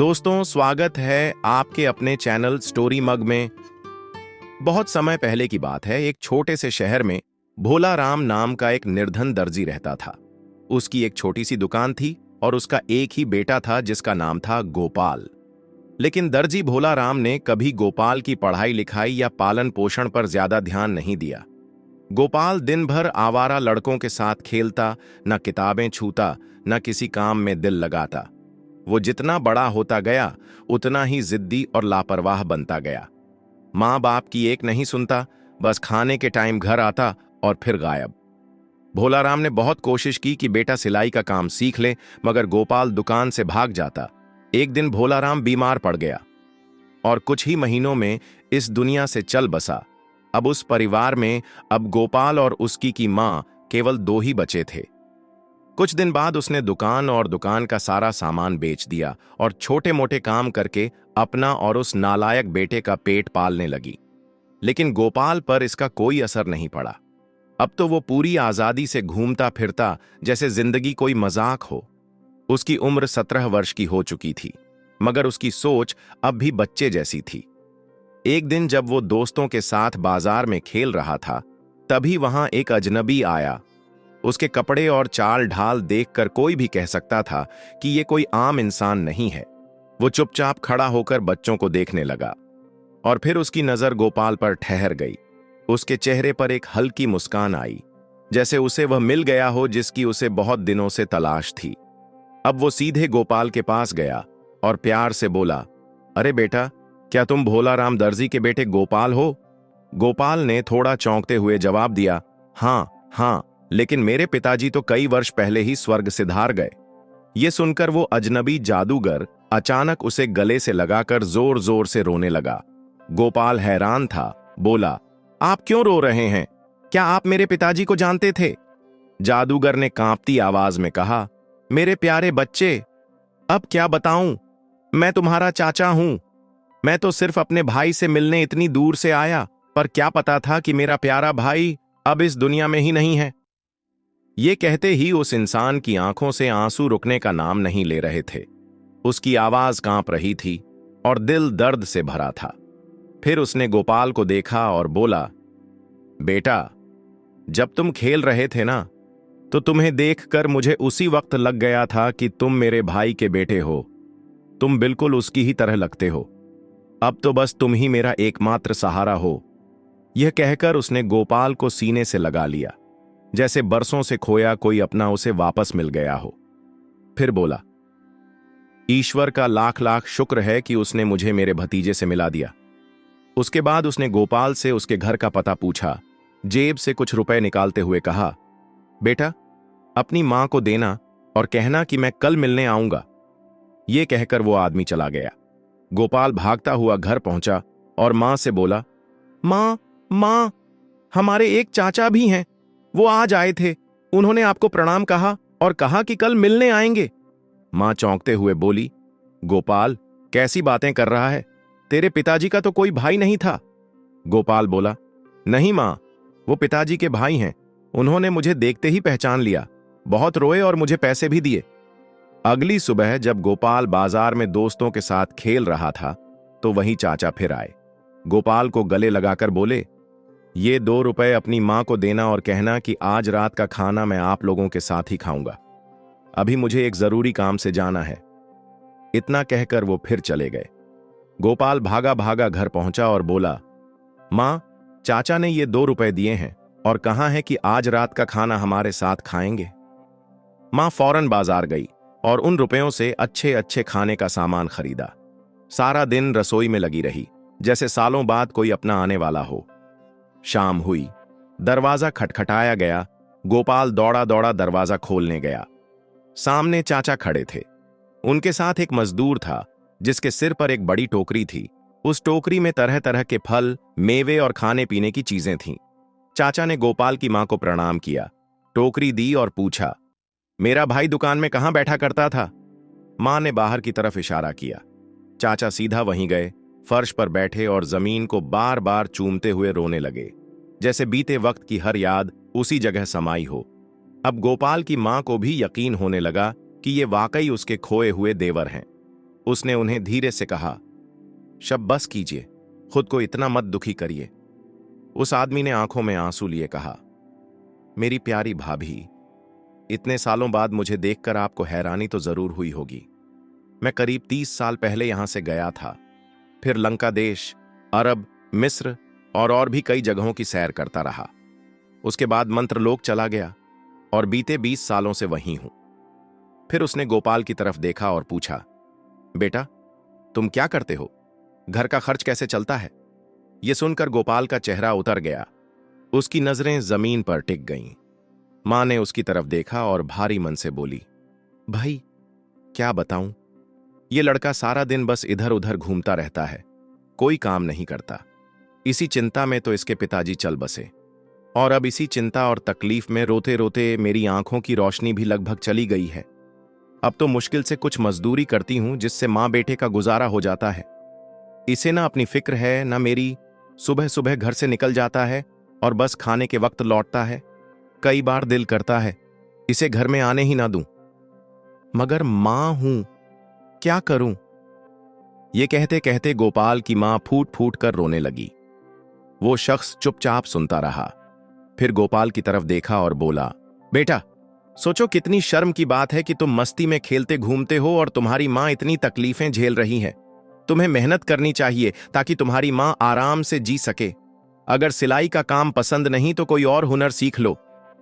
दोस्तों, स्वागत है आपके अपने चैनल स्टोरी मग में। बहुत समय पहले की बात है। एक छोटे से शहर में भोला राम नाम का एक निर्धन दर्जी रहता था। उसकी एक छोटी सी दुकान थी और उसका एक ही बेटा था जिसका नाम था गोपाल। लेकिन दर्जी भोला राम ने कभी गोपाल की पढ़ाई लिखाई या पालन पोषण पर ज्यादा ध्यान नहीं दिया। गोपाल दिन भर आवारा लड़कों के साथ खेलता, न किताबें छूता, न किसी काम में दिल लगाता। वो जितना बड़ा होता गया उतना ही जिद्दी और लापरवाह बनता गया। माँ बाप की एक नहीं सुनता, बस खाने के टाइम घर आता और फिर गायब। भोला राम ने बहुत कोशिश की कि बेटा सिलाई का काम सीख ले, मगर गोपाल दुकान से भाग जाता। एक दिन भोला राम बीमार पड़ गया और कुछ ही महीनों में इस दुनिया से चल बसा। अब उस परिवार में अब गोपाल और उसकी की माँ केवल दो ही बचे थे। कुछ दिन बाद उसने दुकान और दुकान का सारा सामान बेच दिया और छोटे मोटे काम करके अपना और उस नालायक बेटे का पेट पालने लगी। लेकिन गोपाल पर इसका कोई असर नहीं पड़ा। अब तो वो पूरी आजादी से घूमता फिरता जैसे जिंदगी कोई मजाक हो। उसकी उम्र 17 वर्ष की हो चुकी थी, मगर उसकी सोच अब भी बच्चे जैसी थी। एक दिन जब वो दोस्तों के साथ बाजार में खेल रहा था, तभी वहां एक अजनबी आया। उसके कपड़े और चाल ढाल देखकर कोई भी कह सकता था कि ये कोई आम इंसान नहीं है। वो चुपचाप खड़ा होकर बच्चों को देखने लगा और फिर उसकी नजर गोपाल पर ठहर गई। उसके चेहरे पर एक हल्की मुस्कान आई, जैसे उसे वह मिल गया हो जिसकी उसे बहुत दिनों से तलाश थी। अब वो सीधे गोपाल के पास गया और प्यार से बोला, अरे बेटा, क्या तुम भोला राम दर्जी के बेटे गोपाल हो? गोपाल ने थोड़ा चौंकते हुए जवाब दिया, हाँ, लेकिन मेरे पिताजी तो कई वर्ष पहले ही स्वर्ग सिधार गए। ये सुनकर वो अजनबी जादूगर अचानक उसे गले से लगाकर जोर जोर से रोने लगा। गोपाल हैरान था, बोला, आप क्यों रो रहे हैं? क्या आप मेरे पिताजी को जानते थे? जादूगर ने कांपती आवाज में कहा, मेरे प्यारे बच्चे, अब क्या बताऊं, मैं तुम्हारा चाचा हूं। मैं तो सिर्फ अपने भाई से मिलने इतनी दूर से आया, पर क्या पता था कि मेरा प्यारा भाई अब इस दुनिया में ही नहीं है। ये कहते ही उस इंसान की आंखों से आंसू रुकने का नाम नहीं ले रहे थे। उसकी आवाज कांप रही थी और दिल दर्द से भरा था। फिर उसने गोपाल को देखा और बोला, बेटा, जब तुम खेल रहे थे ना, तो तुम्हें देखकर मुझे उसी वक्त लग गया था कि तुम मेरे भाई के बेटे हो। तुम बिल्कुल उसकी ही तरह लगते हो। अब तो बस तुम ही मेरा एकमात्र सहारा हो। यह कहकर उसने गोपाल को सीने से लगा लिया, जैसे बरसों से खोया कोई अपना उसे वापस मिल गया हो। फिर बोला, ईश्वर का लाख लाख शुक्र है कि उसने मुझे मेरे भतीजे से मिला दिया। उसके बाद उसने गोपाल से उसके घर का पता पूछा। जेब से कुछ रुपए निकालते हुए कहा, बेटा, अपनी मां को देना और कहना कि मैं कल मिलने आऊंगा। यह कहकर वो आदमी चला गया। गोपाल भागता हुआ घर पहुंचा और मां से बोला, मां, हमारे एक चाचा भी हैं, वो आज आए थे। उन्होंने आपको प्रणाम कहा और कहा कि कल मिलने आएंगे। मां चौंकते हुए बोली, गोपाल, कैसी बातें कर रहा है? तेरे पिताजी का तो कोई भाई नहीं था। गोपाल बोला, नहीं मां, वो पिताजी के भाई हैं। उन्होंने मुझे देखते ही पहचान लिया, बहुत रोए और मुझे पैसे भी दिए। अगली सुबह जब गोपाल बाजार में दोस्तों के साथ खेल रहा था, तो वही चाचा फिर आए। गोपाल को गले लगाकर बोले, ये 2 रुपए अपनी मां को देना और कहना कि आज रात का खाना मैं आप लोगों के साथ ही खाऊंगा। अभी मुझे एक जरूरी काम से जाना है। इतना कहकर वो फिर चले गए। गोपाल भागा भागा घर पहुंचा और बोला, मां, चाचा ने ये 2 रुपए दिए हैं और कहा है कि आज रात का खाना हमारे साथ खाएंगे। मां फौरन बाजार गई और उन रुपयों से अच्छे अच्छे खाने का सामान खरीदा। सारा दिन रसोई में लगी रही, जैसे सालों बाद कोई अपना आने वाला हो। शाम हुई, दरवाजा खटखटाया गया। गोपाल दौड़ा दौड़ा दरवाजा खोलने गया। सामने चाचा खड़े थे। उनके साथ एक मजदूर था जिसके सिर पर एक बड़ी टोकरी थी। उस टोकरी में तरह तरह के फल, मेवे और खाने पीने की चीजें थीं। चाचा ने गोपाल की मां को प्रणाम किया, टोकरी दी और पूछा, मेरा भाई दुकान में कहां बैठा करता था? मां ने बाहर की तरफ इशारा किया। चाचा सीधा वहीं गए, फर्श पर बैठे और जमीन को बार बार चूमते हुए रोने लगे, जैसे बीते वक्त की हर याद उसी जगह समाई हो। अब गोपाल की मां को भी यकीन होने लगा कि ये वाकई उसके खोए हुए देवर हैं। उसने उन्हें धीरे से कहा, शब बस कीजिए, खुद को इतना मत दुखी करिए। उस आदमी ने आंखों में आंसू लिए कहा, मेरी प्यारी भाभी, इतने सालों बाद मुझे देखकर आपको हैरानी तो जरूर हुई होगी। मैं करीब 30 साल पहले यहां से गया था, फिर लंका देश, अरब, मिस्र और भी कई जगहों की सैर करता रहा। उसके बाद मंत्रलोक चला गया और बीते 20 सालों से वहीं हूं। फिर उसने गोपाल की तरफ देखा और पूछा, बेटा तुम क्या करते हो? घर का खर्च कैसे चलता है? यह सुनकर गोपाल का चेहरा उतर गया। उसकी नजरें जमीन पर टिक गईं। मां ने उसकी तरफ देखा और भारी मन से बोली, भाई क्या बताऊं, ये लड़का सारा दिन बस इधर उधर घूमता रहता है, कोई काम नहीं करता। इसी चिंता में तो इसके पिताजी चल बसे, और अब इसी चिंता और तकलीफ में रोते रोते मेरी आंखों की रोशनी भी लगभग चली गई है। अब तो मुश्किल से कुछ मजदूरी करती हूं जिससे मां बेटे का गुजारा हो जाता है। इसे ना अपनी फिक्र है ना मेरी। सुबह सुबह घर से निकल जाता है और बस खाने के वक्त लौटता है। कई बार दिल करता है इसे घर में आने ही ना दूं, मगर मां हूं, क्या करूं? ये कहते कहते गोपाल की मां फूट फूट कर रोने लगी। वो शख्स चुपचाप सुनता रहा, फिर गोपाल की तरफ देखा और बोला, बेटा सोचो कितनी शर्म की बात है कि तुम मस्ती में खेलते घूमते हो और तुम्हारी मां इतनी तकलीफें झेल रही है। तुम्हें मेहनत करनी चाहिए ताकि तुम्हारी मां आराम से जी सके। अगर सिलाई का काम पसंद नहीं तो कोई और हुनर सीख लो।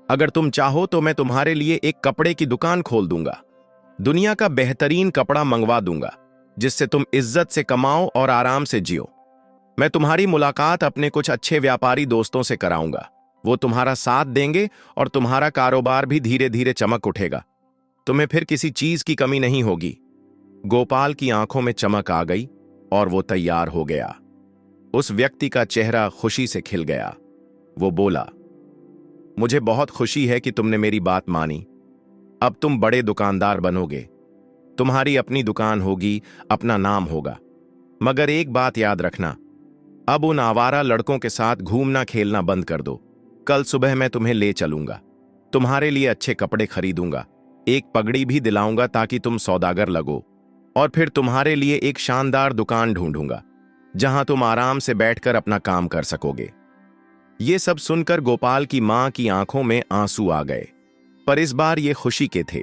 अगर तुम चाहो तो मैं तुम्हारे लिए एक कपड़े की दुकान खोल दूंगा। दुनिया का बेहतरीन कपड़ा मंगवा दूंगा जिससे तुम इज्जत से कमाओ और आराम से जियो। मैं तुम्हारी मुलाकात अपने कुछ अच्छे व्यापारी दोस्तों से कराऊंगा। वो तुम्हारा साथ देंगे और तुम्हारा कारोबार भी धीरे धीरे चमक उठेगा। तुम्हें फिर किसी चीज की कमी नहीं होगी। गोपाल की आंखों में चमक आ गई और वो तैयार हो गया। उस व्यक्ति का चेहरा खुशी से खिल गया। वो बोला, मुझे बहुत खुशी है कि तुमने मेरी बात मानी। अब तुम बड़े दुकानदार बनोगे। तुम्हारी अपनी दुकान होगी, अपना नाम होगा। मगर एक बात याद रखना, अब उन आवारा लड़कों के साथ घूमना खेलना बंद कर दो। कल सुबह मैं तुम्हें ले चलूंगा। तुम्हारे लिए अच्छे कपड़े खरीदूंगा, एक पगड़ी भी दिलाऊंगा ताकि तुम सौदागर लगो, और फिर तुम्हारे लिए एक शानदार दुकान ढूंढूंगा जहां तुम आराम से बैठकर अपना काम कर सकोगे। ये सब सुनकर गोपाल की मां की आंखों में आंसू आ गए, पर इस बार ये खुशी के थे।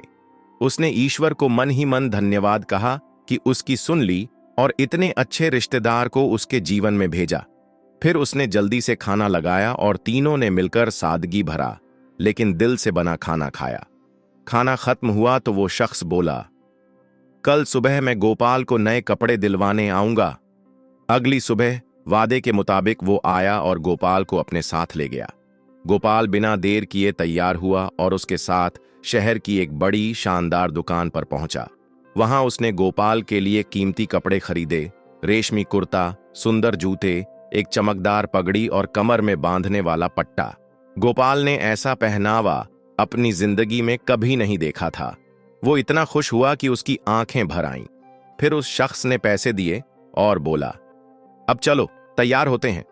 उसने ईश्वर को मन ही मन धन्यवाद कहा कि उसकी सुन ली और इतने अच्छे रिश्तेदार को उसके जीवन में भेजा। फिर उसने जल्दी से खाना लगाया और तीनों ने मिलकर सादगी भरा लेकिन दिल से बना खाना खाया। खाना खत्म हुआ तो वो शख्स बोला, कल सुबह मैं गोपाल को नए कपड़े दिलवाने आऊंगा। अगली सुबह वादे के मुताबिक वो आया और गोपाल को अपने साथ ले गया। गोपाल बिना देर किए तैयार हुआ और उसके साथ शहर की एक बड़ी शानदार दुकान पर पहुंचा। वहां उसने गोपाल के लिए कीमती कपड़े खरीदे, रेशमी कुर्ता, सुंदर जूते, एक चमकदार पगड़ी और कमर में बांधने वाला पट्टा। गोपाल ने ऐसा पहनावा अपनी जिंदगी में कभी नहीं देखा था। वो इतना खुश हुआ कि उसकी आंखें भर आईं। फिर उस शख्स ने पैसे दिए और बोला, अब चलो तैयार होते हैं।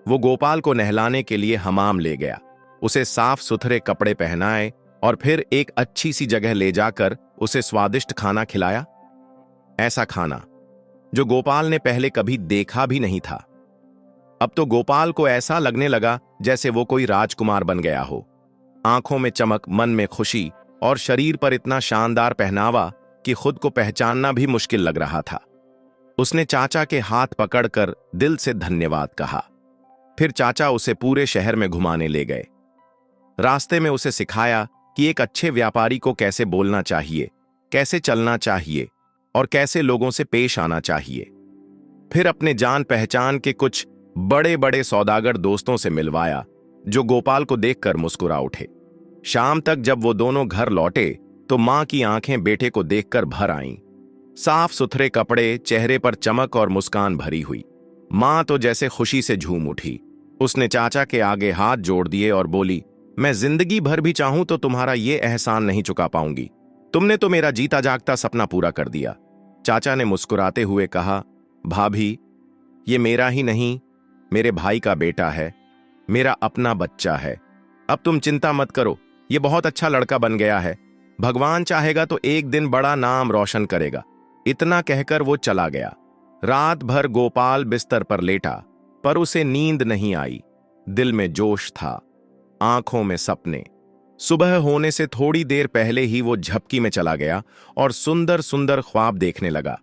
वो गोपाल को नहलाने के लिए हमाम ले गया, उसे साफ सुथरे कपड़े पहनाए और फिर एक अच्छी सी जगह ले जाकर उसे स्वादिष्ट खाना खिलाया। ऐसा खाना जो गोपाल ने पहले कभी देखा भी नहीं था। अब तो गोपाल को ऐसा लगने लगा जैसे वो कोई राजकुमार बन गया हो। आंखों में चमक, मन में खुशी और शरीर पर इतना शानदार पहनावा कि खुद को पहचानना भी मुश्किल लग रहा था। उसने चाचा के हाथ पकड़कर दिल से धन्यवाद कहा। फिर चाचा उसे पूरे शहर में घुमाने ले गए। रास्ते में उसे सिखाया कि एक अच्छे व्यापारी को कैसे बोलना चाहिए, कैसे चलना चाहिए और कैसे लोगों से पेश आना चाहिए। फिर अपने जान पहचान के कुछ बड़े बड़े सौदागर दोस्तों से मिलवाया जो गोपाल को देखकर मुस्कुरा उठे। शाम तक जब वो दोनों घर लौटे तो मां की आंखें बेटे को देखकर भर आईं। साफ सुथरे कपड़े, चेहरे पर चमक और मुस्कान भरी हुई। मां तो जैसे खुशी से झूम उठी। उसने चाचा के आगे हाथ जोड़ दिए और बोली, मैं जिंदगी भर भी चाहूं तो तुम्हारा ये एहसान नहीं चुका पाऊंगी। तुमने तो मेरा जीता जागता सपना पूरा कर दिया। चाचा ने मुस्कुराते हुए कहा, भाभी, ये मेरा ही नहीं, मेरे भाई का बेटा है, मेरा अपना बच्चा है। अब तुम चिंता मत करो, ये बहुत अच्छा लड़का बन गया है। भगवान चाहेगा तो एक दिन बड़ा नाम रोशन करेगा। इतना कहकर वो चला गया। रात भर गोपाल बिस्तर पर लेटा, पर उसे नींद नहीं आई। दिल में जोश था, आंखों में सपने। सुबह होने से थोड़ी देर पहले ही वो झपकी में चला गया और सुंदर सुंदर ख्वाब देखने लगा।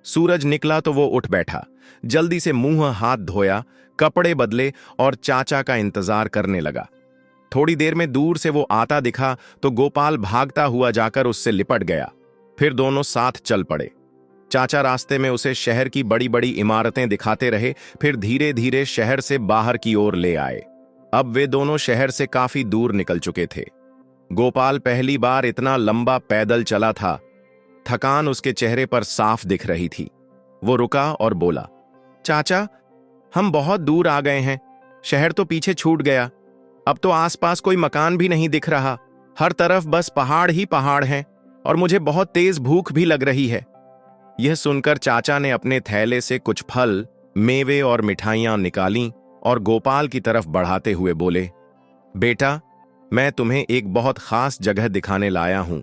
सूरज निकला तो वो उठ बैठा, जल्दी से मुंह हाथ धोया, कपड़े बदले और चाचा का इंतजार करने लगा। थोड़ी देर में दूर से वो आता दिखा तो गोपाल भागता हुआ जाकर उससे लिपट गया। फिर दोनों साथ चल पड़े। चाचा रास्ते में उसे शहर की बड़ी बड़ी इमारतें दिखाते रहे, फिर धीरे धीरे शहर से बाहर की ओर ले आए। अब वे दोनों शहर से काफी दूर निकल चुके थे। गोपाल पहली बार इतना लंबा पैदल चला था। थकान उसके चेहरे पर साफ दिख रही थी। वो रुका और बोला, चाचा, हम बहुत दूर आ गए हैं। शहर तो पीछे छूट गया। अब तो आसपास कोई मकान भी नहीं दिख रहा। हर तरफ बस पहाड़ ही पहाड़ हैं और मुझे बहुत तेज भूख भी लग रही है। यह सुनकर चाचा ने अपने थैले से कुछ फल, मेवे और मिठाइयां निकालीं और गोपाल की तरफ बढ़ाते हुए बोले, बेटा, मैं तुम्हें एक बहुत खास जगह दिखाने लाया हूं।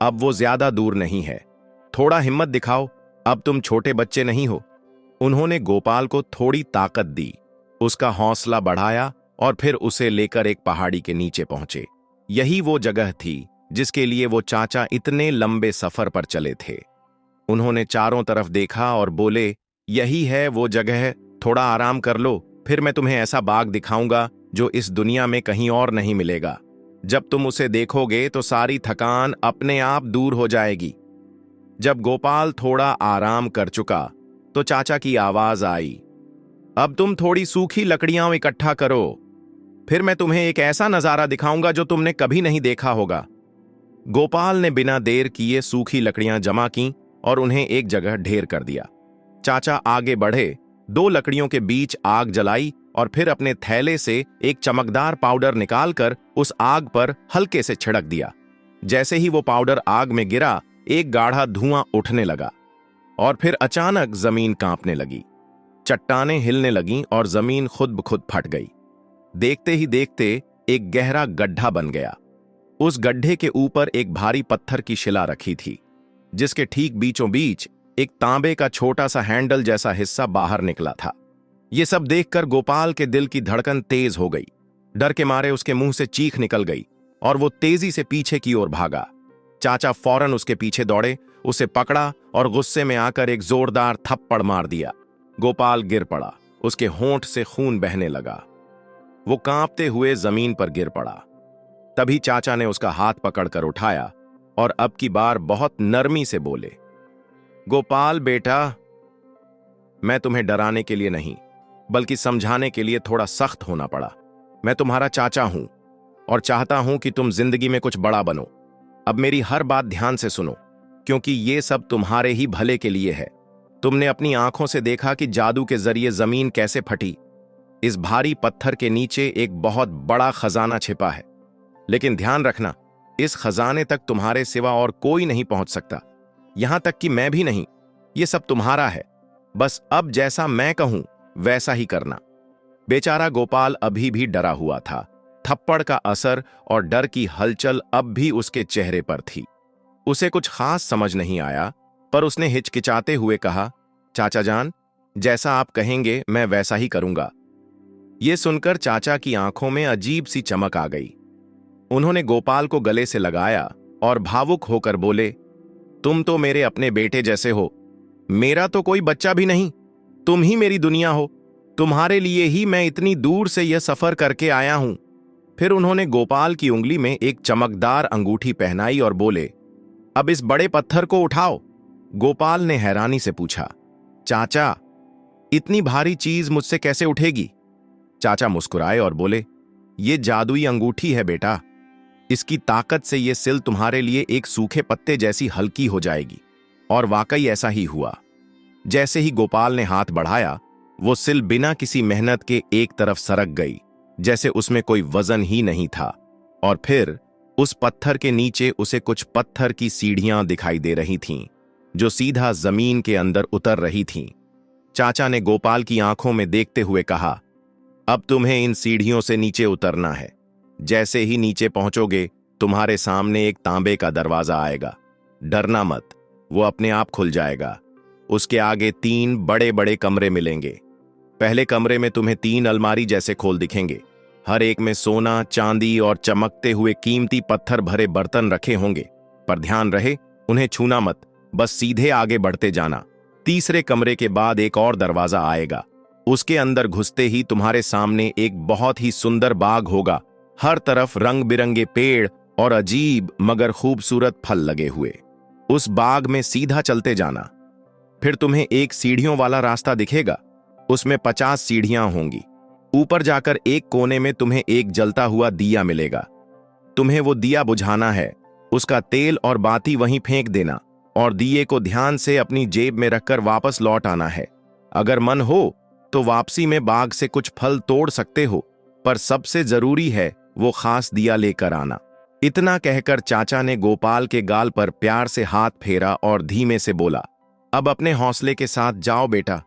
अब वो ज्यादा दूर नहीं है। थोड़ा हिम्मत दिखाओ, अब तुम छोटे बच्चे नहीं हो। उन्होंने गोपाल को थोड़ी ताकत दी, उसका हौसला बढ़ाया और फिर उसे लेकर एक पहाड़ी के नीचे पहुंचे। यही वो जगह थी जिसके लिए वो चाचा इतने लंबे सफर पर चले थे। उन्होंने चारों तरफ देखा और बोले, यही है वो जगह, थोड़ा आराम कर लो, फिर मैं तुम्हें ऐसा बाग दिखाऊंगा जो इस दुनिया में कहीं और नहीं मिलेगा। जब तुम उसे देखोगे तो सारी थकान अपने आप दूर हो जाएगी। जब गोपाल थोड़ा आराम कर चुका तो चाचा की आवाज आई, अब तुम थोड़ी सूखी लकड़ियां इकट्ठा करो, फिर मैं तुम्हें एक ऐसा नजारा दिखाऊंगा जो तुमने कभी नहीं देखा होगा। गोपाल ने बिना देर किए सूखी लकड़ियां जमा की और उन्हें एक जगह ढेर कर दिया। चाचा आगे बढ़े, 2 लकड़ियों के बीच आग जलाई और फिर अपने थैले से एक चमकदार पाउडर निकालकर उस आग पर हल्के से छिड़क दिया। जैसे ही वो पाउडर आग में गिरा, एक गाढ़ा धुआं उठने लगा और फिर अचानक जमीन कांपने लगी। चट्टानें हिलने लगीं और जमीन खुद ब खुद फट गई। देखते ही देखते एक गहरा गड्ढा बन गया। उस गड्ढे के ऊपर एक भारी पत्थर की शिला रखी थी, जिसके ठीक बीचों बीच एक तांबे का छोटा सा हैंडल जैसा हिस्सा बाहर निकला था। ये सब देखकर गोपाल के दिल की धड़कन तेज हो गई। डर के मारे उसके मुंह से चीख निकल गई और वो तेजी से पीछे की ओर भागा। चाचा फौरन उसके पीछे दौड़े, उसे पकड़ा और गुस्से में आकर एक जोरदार थप्पड़ मार दिया। गोपाल गिर पड़ा, उसके होंठ से खून बहने लगा। वो कांपते हुए जमीन पर गिर पड़ा। तभी चाचा ने उसका हाथ पकड़कर उठाया और अब की बार बहुत नरमी से बोले, गोपाल बेटा, मैं तुम्हें डराने के लिए नहीं बल्कि समझाने के लिए थोड़ा सख्त होना पड़ा। मैं तुम्हारा चाचा हूं और चाहता हूं कि तुम जिंदगी में कुछ बड़ा बनो। अब मेरी हर बात ध्यान से सुनो, क्योंकि ये सब तुम्हारे ही भले के लिए है। तुमने अपनी आंखों से देखा कि जादू के जरिए जमीन कैसे फटी। इस भारी पत्थर के नीचे एक बहुत बड़ा खजाना छिपा है, लेकिन ध्यान रखना, इस खजाने तक तुम्हारे सिवा और कोई नहीं पहुंच सकता, यहां तक कि मैं भी नहीं। ये सब तुम्हारा है, बस अब जैसा मैं कहूं वैसा ही करना। बेचारा गोपाल अभी भी डरा हुआ था। थप्पड़ का असर और डर की हलचल अब भी उसके चेहरे पर थी। उसे कुछ खास समझ नहीं आया, पर उसने हिचकिचाते हुए कहा, चाचा जान, जैसा आप कहेंगे मैं वैसा ही करूंगा। यह सुनकर चाचा की आंखों में अजीब सी चमक आ गई। उन्होंने गोपाल को गले से लगाया और भावुक होकर बोले, तुम तो मेरे अपने बेटे जैसे हो। मेरा तो कोई बच्चा भी नहीं, तुम ही मेरी दुनिया हो। तुम्हारे लिए ही मैं इतनी दूर से यह सफर करके आया हूं। फिर उन्होंने गोपाल की उंगली में एक चमकदार अंगूठी पहनाई और बोले, अब इस बड़े पत्थर को उठाओ। गोपाल ने हैरानी से पूछा, चाचा, इतनी भारी चीज मुझसे कैसे उठेगी? चाचा मुस्कुराए और बोले, ये जादुई अंगूठी है बेटा। इसकी ताकत से यह सिल तुम्हारे लिए एक सूखे पत्ते जैसी हल्की हो जाएगी। और वाकई ऐसा ही हुआ। जैसे ही गोपाल ने हाथ बढ़ाया, वो सिल बिना किसी मेहनत के एक तरफ सरक गई, जैसे उसमें कोई वजन ही नहीं था। और फिर उस पत्थर के नीचे उसे कुछ पत्थर की सीढ़ियां दिखाई दे रही थीं, जो सीधा जमीन के अंदर उतर रही थीं। चाचा ने गोपाल की आंखों में देखते हुए कहा, अब तुम्हें इन सीढ़ियों से नीचे उतरना है। जैसे ही नीचे पहुंचोगे, तुम्हारे सामने एक तांबे का दरवाजा आएगा। डरना मत, वो अपने आप खुल जाएगा। उसके आगे 3 बड़े बड़े कमरे मिलेंगे। पहले कमरे में तुम्हें 3 अलमारी जैसे खोल दिखेंगे। हर एक में सोना, चांदी और चमकते हुए कीमती पत्थर भरे बर्तन रखे होंगे। पर ध्यान रहे, उन्हें छूना मत, बस सीधे आगे बढ़ते जाना। तीसरे कमरे के बाद एक और दरवाजा आएगा। उसके अंदर घुसते ही तुम्हारे सामने एक बहुत ही सुंदर बाग होगा। हर तरफ रंग बिरंगे पेड़ और अजीब मगर खूबसूरत फल लगे हुए। उस बाग में सीधा चलते जाना। फिर तुम्हें एक सीढ़ियों वाला रास्ता दिखेगा। उसमें 50 सीढ़ियां होंगी। ऊपर जाकर एक कोने में तुम्हें एक जलता हुआ दिया मिलेगा। तुम्हें वो दिया बुझाना है। उसका तेल और बाती वहीं फेंक देना और दिए को ध्यान से अपनी जेब में रखकर वापस लौट आना है। अगर मन हो तो वापसी में बाग से कुछ फल तोड़ सकते हो, पर सबसे जरूरी है वो खास दिया लेकर आना। इतना कहकर चाचा ने गोपाल के गाल पर प्यार से हाथ फेरा और धीमे से बोला, अब अपने हौसले के साथ जाओ बेटा।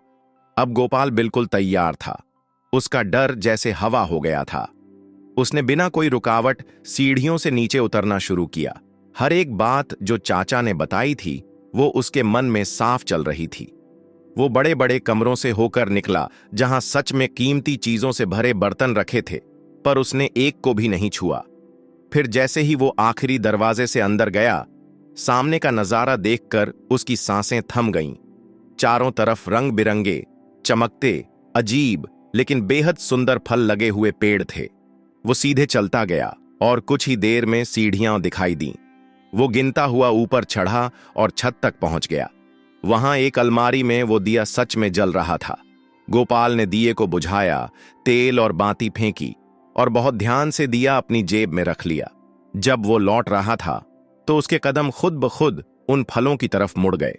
अब गोपाल बिल्कुल तैयार था। उसका डर जैसे हवा हो गया था। उसने बिना कोई रुकावट सीढ़ियों से नीचे उतरना शुरू किया। हर एक बात जो चाचा ने बताई थी वो उसके मन में साफ चल रही थी। वो बड़े बड़े कमरों से होकर निकला जहां सच में कीमती चीजों से भरे बर्तन रखे थे, पर उसने एक को भी नहीं छुआ। फिर जैसे ही वो आखिरी दरवाजे से अंदर गया, सामने का नजारा देखकर उसकी सांसें थम गईं। चारों तरफ रंग बिरंगे, चमकते, अजीब लेकिन बेहद सुंदर फल लगे हुए पेड़ थे। वो सीधे चलता गया और कुछ ही देर में सीढ़ियां दिखाई दीं। वो गिनता हुआ ऊपर चढ़ा और छत तक पहुंच गया। वहां एक अलमारी में वो दिया सच में जल रहा था। गोपाल ने दिए को बुझाया, तेल और बाती फेंकी और बहुत ध्यान से दिया अपनी जेब में रख लिया। जब वो लौट रहा था तो उसके कदम खुद ब खुद उन फलों की तरफ मुड़ गए।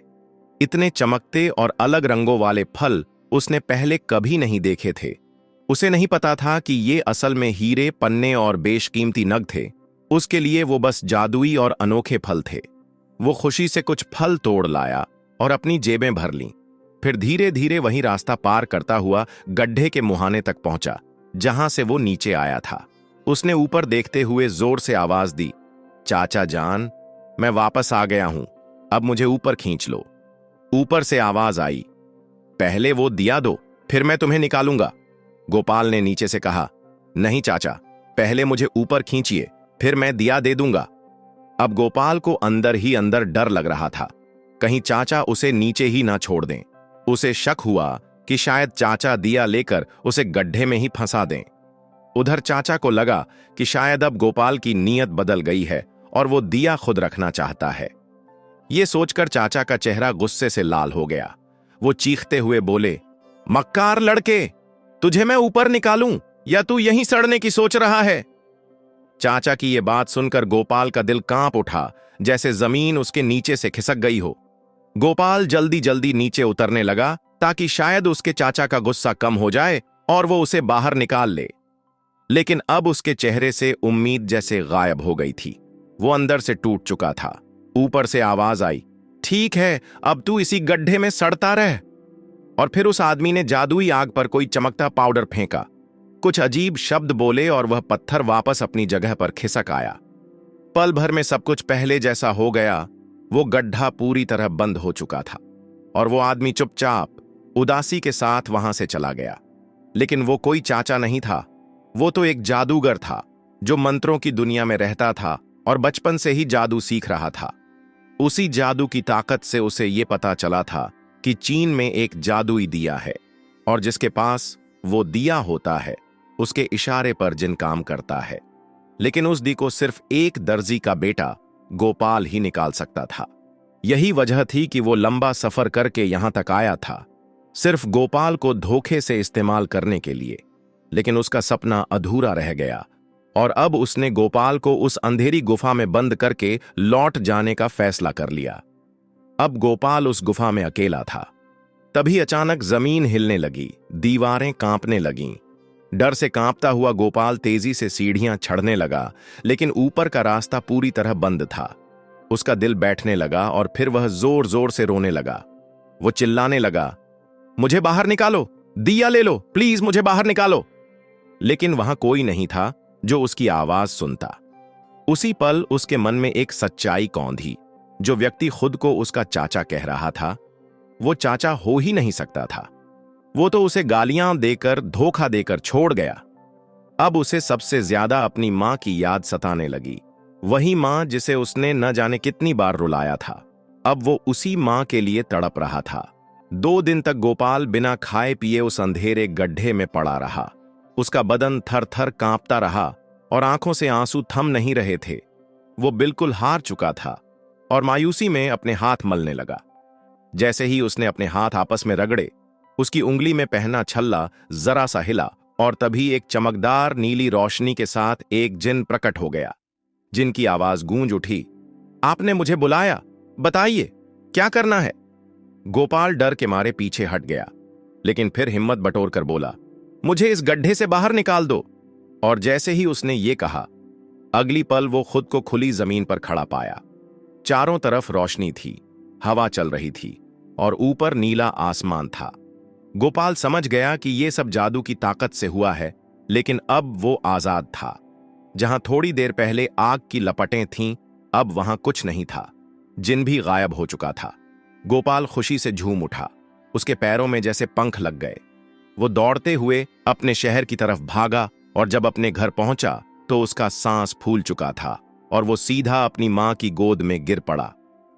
इतने चमकते और अलग रंगों वाले फल उसने पहले कभी नहीं देखे थे। उसे नहीं पता था कि ये असल में हीरे, पन्ने और बेशकीमती नग थे। उसके लिए वो बस जादुई और अनोखे फल थे। वो खुशी से कुछ फल तोड़ लाया और अपनी जेबें भर लीं। फिर धीरे धीरे वही रास्ता पार करता हुआ गड्ढे के मुहाने तक पहुंचा जहां से वो नीचे आया था। उसने ऊपर देखते हुए जोर से आवाज दी, चाचा जान, मैं वापस आ गया हूं, अब मुझे ऊपर खींच लो। ऊपर से आवाज आई, पहले वो दिया दो, फिर मैं तुम्हें निकालूंगा। गोपाल ने नीचे से कहा, नहीं चाचा, पहले मुझे ऊपर खींचिए, फिर मैं दिया दे दूंगा। अब गोपाल को अंदर ही अंदर डर लग रहा था, कहीं चाचा उसे नीचे ही ना छोड़ दें। उसे शक हुआ कि शायद चाचा दिया लेकर उसे गड्ढे में ही फंसा दें। उधर चाचा को लगा कि शायद अब गोपाल की नीयत बदल गई है और वो दिया खुद रखना चाहता है। ये सोचकर चाचा का चेहरा गुस्से से लाल हो गया। वो चीखते हुए बोले, मक्कार लड़के, तुझे मैं ऊपर निकालूं या तू यहीं सड़ने की सोच रहा है? चाचा की ये बात सुनकर गोपाल का दिल कांप उठा, जैसे जमीन उसके नीचे से खिसक गई हो। गोपाल जल्दी जल्दी नीचे उतरने लगा ताकि शायद उसके चाचा का गुस्सा कम हो जाए और वो उसे बाहर निकाल ले। लेकिन अब उसके चेहरे से उम्मीद जैसे गायब हो गई थी। वो अंदर से टूट चुका था। ऊपर से आवाज आई, ठीक है, अब तू इसी गड्ढे में सड़ता रह। और फिर उस आदमी ने जादुई आग पर कोई चमकता पाउडर फेंका। कुछ अजीब शब्द बोले और वह पत्थर वापस अपनी जगह पर खिसक आया। पल भर में सब कुछ पहले जैसा हो गया। वो गड्ढा पूरी तरह बंद हो चुका था और वो आदमी चुपचाप उदासी के साथ वहां से चला गया। लेकिन वो कोई चाचा नहीं था, वो तो एक जादूगर था जो मंत्रों की दुनिया में रहता था और बचपन से ही जादू सीख रहा था। उसी जादू की ताकत से उसे ये पता चला था कि चीन में एक जादुई दिया है और जिसके पास वो दिया होता है उसके इशारे पर जिन काम करता है। लेकिन उस दी को सिर्फ एक दर्जी का बेटा गोपाल ही निकाल सकता था। यही वजह थी कि वो लंबा सफर करके यहां तक आया था, सिर्फ गोपाल को धोखे से इस्तेमाल करने के लिए। लेकिन उसका सपना अधूरा रह गया और अब उसने गोपाल को उस अंधेरी गुफा में बंद करके लौट जाने का फैसला कर लिया। अब गोपाल उस गुफा में अकेला था। तभी अचानक जमीन हिलने लगी, दीवारें कांपने लगीं। डर से कांपता हुआ गोपाल तेजी से सीढ़ियां चढ़ने लगा, लेकिन ऊपर का रास्ता पूरी तरह बंद था। उसका दिल बैठने लगा और फिर वह जोर जोर से रोने लगा। वो चिल्लाने लगा, मुझे बाहर निकालो, दिया ले लो, प्लीज मुझे बाहर निकालो। लेकिन वहां कोई नहीं था जो उसकी आवाज सुनता। उसी पल उसके मन में एक सच्चाई कौंधी, जो व्यक्ति खुद को उसका चाचा कह रहा था, वो चाचा हो ही नहीं सकता था। वो तो उसे गालियां देकर, धोखा देकर छोड़ गया। अब उसे सबसे ज्यादा अपनी मां की याद सताने लगी। वही मां जिसे उसने न जाने कितनी बार रुलाया था। अब वो उसी मां के लिए तड़प रहा था। 2 दिन तक गोपाल बिना खाए पिए उस अंधेरे गड्ढे में पड़ा रहा। उसका बदन थर थर कांपता रहा और आंखों से आंसू थम नहीं रहे थे। वो बिल्कुल हार चुका था और मायूसी में अपने हाथ मलने लगा। जैसे ही उसने अपने हाथ आपस में रगड़े, उसकी उंगली में पहना छल्ला जरा सा हिला और तभी एक चमकदार नीली रोशनी के साथ एक जिन प्रकट हो गया। जिन की आवाज गूंज उठी, आपने मुझे बुलाया, बताइए क्या करना है। गोपाल डर के मारे पीछे हट गया, लेकिन फिर हिम्मत बटोर कर बोला, मुझे इस गड्ढे से बाहर निकाल दो। और जैसे ही उसने ये कहा, अगली पल वो खुद को खुली जमीन पर खड़ा पाया। चारों तरफ रोशनी थी, हवा चल रही थी और ऊपर नीला आसमान था। गोपाल समझ गया कि ये सब जादू की ताकत से हुआ है, लेकिन अब वो आजाद था। जहां थोड़ी देर पहले आग की लपटें थीं, अब वहां कुछ नहीं था। जिन भी गायब हो चुका था। गोपाल खुशी से झूम उठा। उसके पैरों में जैसे पंख लग गए। वो दौड़ते हुए अपने शहर की तरफ भागा और जब अपने घर पहुंचा तो उसका सांस फूल चुका था और वो सीधा अपनी मां की गोद में गिर पड़ा।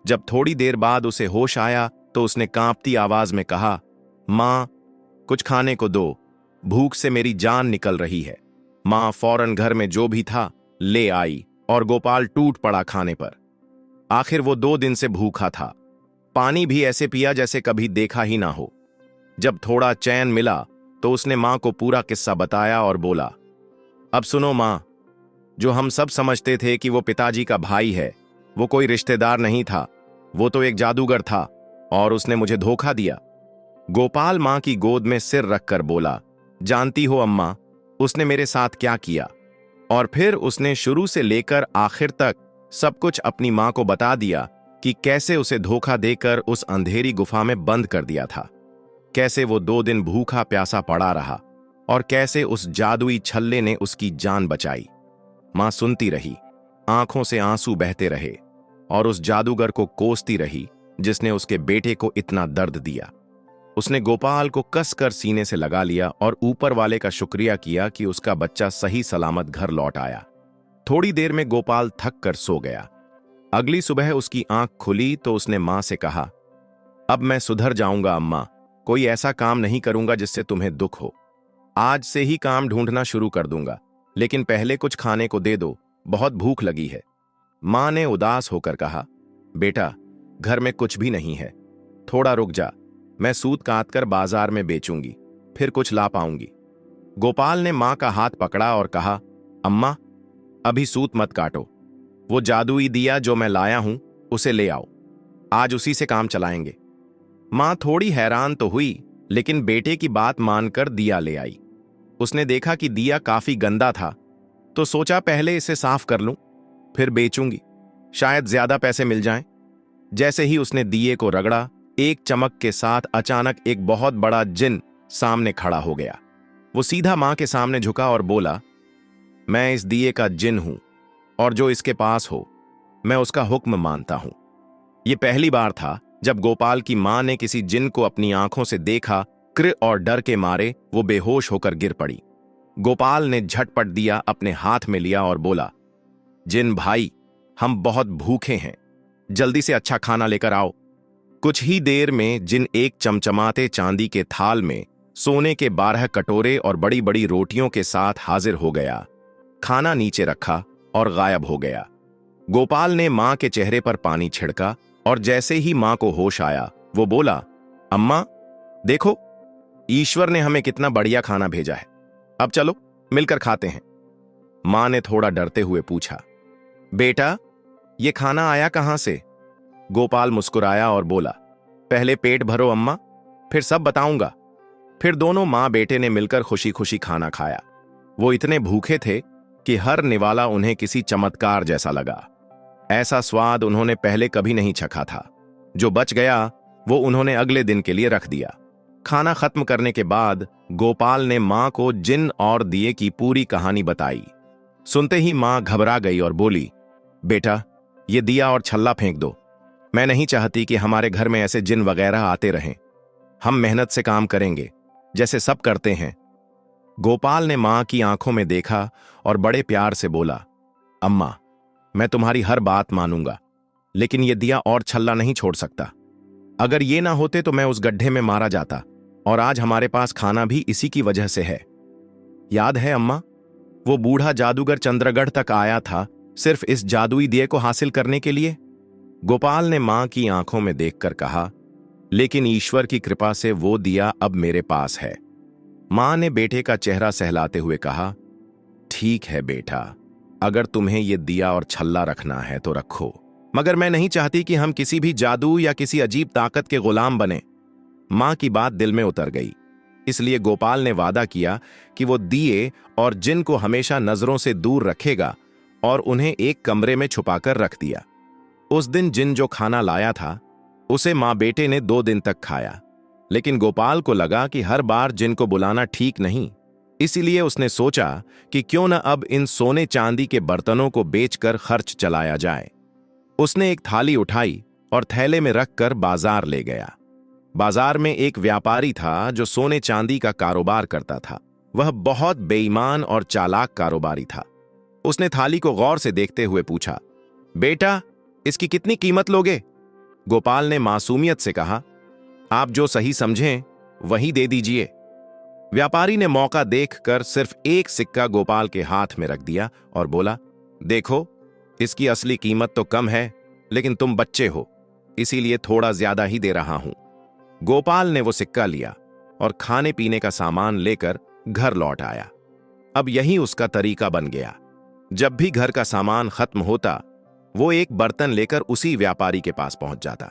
जब थोड़ी देर बाद उसे होश आया तो उसने कांपती आवाज में कहा, मां, कुछ खाने को दो, भूख से मेरी जान निकल रही है। मां फौरन घर में जो भी था ले आई और गोपाल टूट पड़ा खाने पर। आखिर वो 2 दिन से भूखा था। पानी भी ऐसे पिया जैसे कभी देखा ही ना हो। जब थोड़ा चैन मिला तो उसने मां को पूरा किस्सा बताया और बोला, अब सुनो मां, जो हम सब समझते थे कि वो पिताजी का भाई है, वो कोई रिश्तेदार नहीं था। वो तो एक जादूगर था और उसने मुझे धोखा दिया। गोपाल मां की गोद में सिर रखकर बोला, जानती हो अम्मा, उसने मेरे साथ क्या किया। और फिर उसने शुरू से लेकर आखिर तक सब कुछ अपनी मां को बता दिया कि कैसे उसे धोखा देकर उस अंधेरी गुफा में बंद कर दिया था, कैसे वो 2 दिन भूखा प्यासा पड़ा रहा और कैसे उस जादुई छल्ले ने उसकी जान बचाई। मां सुनती रही, आंखों से आंसू बहते रहे और उस जादूगर को कोसती रही जिसने उसके बेटे को इतना दर्द दिया। उसने गोपाल को कसकर सीने से लगा लिया और ऊपर वाले का शुक्रिया किया कि उसका बच्चा सही सलामत घर लौट आया। थोड़ी देर में गोपाल थक कर सो गया। अगली सुबह उसकी आंख खुली तो उसने मां से कहा, अब मैं सुधर जाऊंगा अम्मा, कोई ऐसा काम नहीं करूंगा जिससे तुम्हें दुख हो। आज से ही काम ढूंढना शुरू कर दूंगा, लेकिन पहले कुछ खाने को दे दो, बहुत भूख लगी है। मां ने उदास होकर कहा, बेटा, घर में कुछ भी नहीं है, थोड़ा रुक जा, मैं सूत काट कर बाजार में बेचूंगी, फिर कुछ ला पाऊंगी। गोपाल ने मां का हाथ पकड़ा और कहा, अम्मा, अभी सूत मत काटो, वो जादुई दिया जो मैं लाया हूं उसे ले आओ, आज उसी से काम चलाएंगे। मां थोड़ी हैरान तो हुई, लेकिन बेटे की बात मानकर दिया ले आई। उसने देखा कि दिया काफी गंदा था, तो सोचा पहले इसे साफ कर लूं, फिर बेचूंगी, शायद ज्यादा पैसे मिल जाएं। जैसे ही उसने दिए को रगड़ा, एक चमक के साथ अचानक एक बहुत बड़ा जिन सामने खड़ा हो गया। वो सीधा मां के सामने झुका और बोला, मैं इस दिए का जिन हूं और जो इसके पास हो, मैं उसका हुक्म मानता हूं। यह पहली बार था जब गोपाल की मां ने किसी जिन को अपनी आंखों से देखा। क्र और डर के मारे वो बेहोश होकर गिर पड़ी। गोपाल ने झटपट दिया अपने हाथ में लिया और बोला, जिन भाई, हम बहुत भूखे हैं, जल्दी से अच्छा खाना लेकर आओ। कुछ ही देर में जिन एक चमचमाते चांदी के थाल में सोने के 12 कटोरे और बड़ी बड़ी रोटियों के साथ हाजिर हो गया। खाना नीचे रखा और गायब हो गया। गोपाल ने मां के चेहरे पर पानी छिड़का और जैसे ही मां को होश आया, वो बोला, अम्मा, देखो, ईश्वर ने हमें कितना बढ़िया खाना भेजा है, अब चलो मिलकर खाते हैं। मां ने थोड़ा डरते हुए पूछा, बेटा, ये खाना आया कहां से। गोपाल मुस्कुराया और बोला, पहले पेट भरो अम्मा, फिर सब बताऊंगा। फिर दोनों मां बेटे ने मिलकर खुशी खुशी खाना खाया। वो इतने भूखे थे कि हर निवाला उन्हें किसी चमत्कार जैसा लगा। ऐसा स्वाद उन्होंने पहले कभी नहीं चखा था। जो बच गया वो उन्होंने अगले दिन के लिए रख दिया। खाना खत्म करने के बाद गोपाल ने मां को जिन और दिए की पूरी कहानी बताई। सुनते ही मां घबरा गई और बोली, बेटा, ये दिया और छल्ला फेंक दो, मैं नहीं चाहती कि हमारे घर में ऐसे जिन वगैरह आते रहें। हम मेहनत से काम करेंगे, जैसे सब करते हैं। गोपाल ने मां की आंखों में देखा और बड़े प्यार से बोला, अम्मा, मैं तुम्हारी हर बात मानूंगा, लेकिन ये दिया और छल्ला नहीं छोड़ सकता। अगर ये ना होते तो मैं उस गड्ढे में मारा जाता, और आज हमारे पास खाना भी इसी की वजह से है। याद है अम्मा, वो बूढ़ा जादूगर चंद्रगढ़ तक आया था सिर्फ इस जादुई दिए को हासिल करने के लिए। गोपाल ने मां की आंखों में देखकर कहा, लेकिन ईश्वर की कृपा से वो दिया अब मेरे पास है। मां ने बेटे का चेहरा सहलाते हुए कहा, ठीक है बेटा, अगर तुम्हें ये दिया और छल्ला रखना है तो रखो, मगर मैं नहीं चाहती कि हम किसी भी जादू या किसी अजीब ताकत के गुलाम बने। मां की बात दिल में उतर गई, इसलिए गोपाल ने वादा किया कि वो दिए और जिन को हमेशा नजरों से दूर रखेगा, और उन्हें एक कमरे में छुपाकर रख दिया। उस दिन जिन जो खाना लाया था उसे मां बेटे ने 2 दिन तक खाया, लेकिन गोपाल को लगा कि हर बार जिन को बुलाना ठीक नहीं। इसीलिए उसने सोचा कि क्यों न अब इन सोने चांदी के बर्तनों को बेचकर खर्च चलाया जाए। उसने एक थाली उठाई और थैले में रखकर बाजार ले गया। बाजार में एक व्यापारी था जो सोने चांदी का कारोबार करता था। वह बहुत बेईमान और चालाक कारोबारी था। उसने थाली को गौर से देखते हुए पूछा, बेटा, इसकी कितनी कीमत लोगे? गोपाल ने मासूमियत से कहा, आप जो सही समझें वही दे दीजिए। व्यापारी ने मौका देखकर सिर्फ एक सिक्का गोपाल के हाथ में रख दिया और बोला, देखो, इसकी असली कीमत तो कम है, लेकिन तुम बच्चे हो, इसीलिए थोड़ा ज्यादा ही दे रहा हूं। गोपाल ने वो सिक्का लिया और खाने पीने का सामान लेकर घर लौट आया। अब यही उसका तरीका बन गया। जब भी घर का सामान खत्म होता, वो एक बर्तन लेकर उसी व्यापारी के पास पहुंच जाता।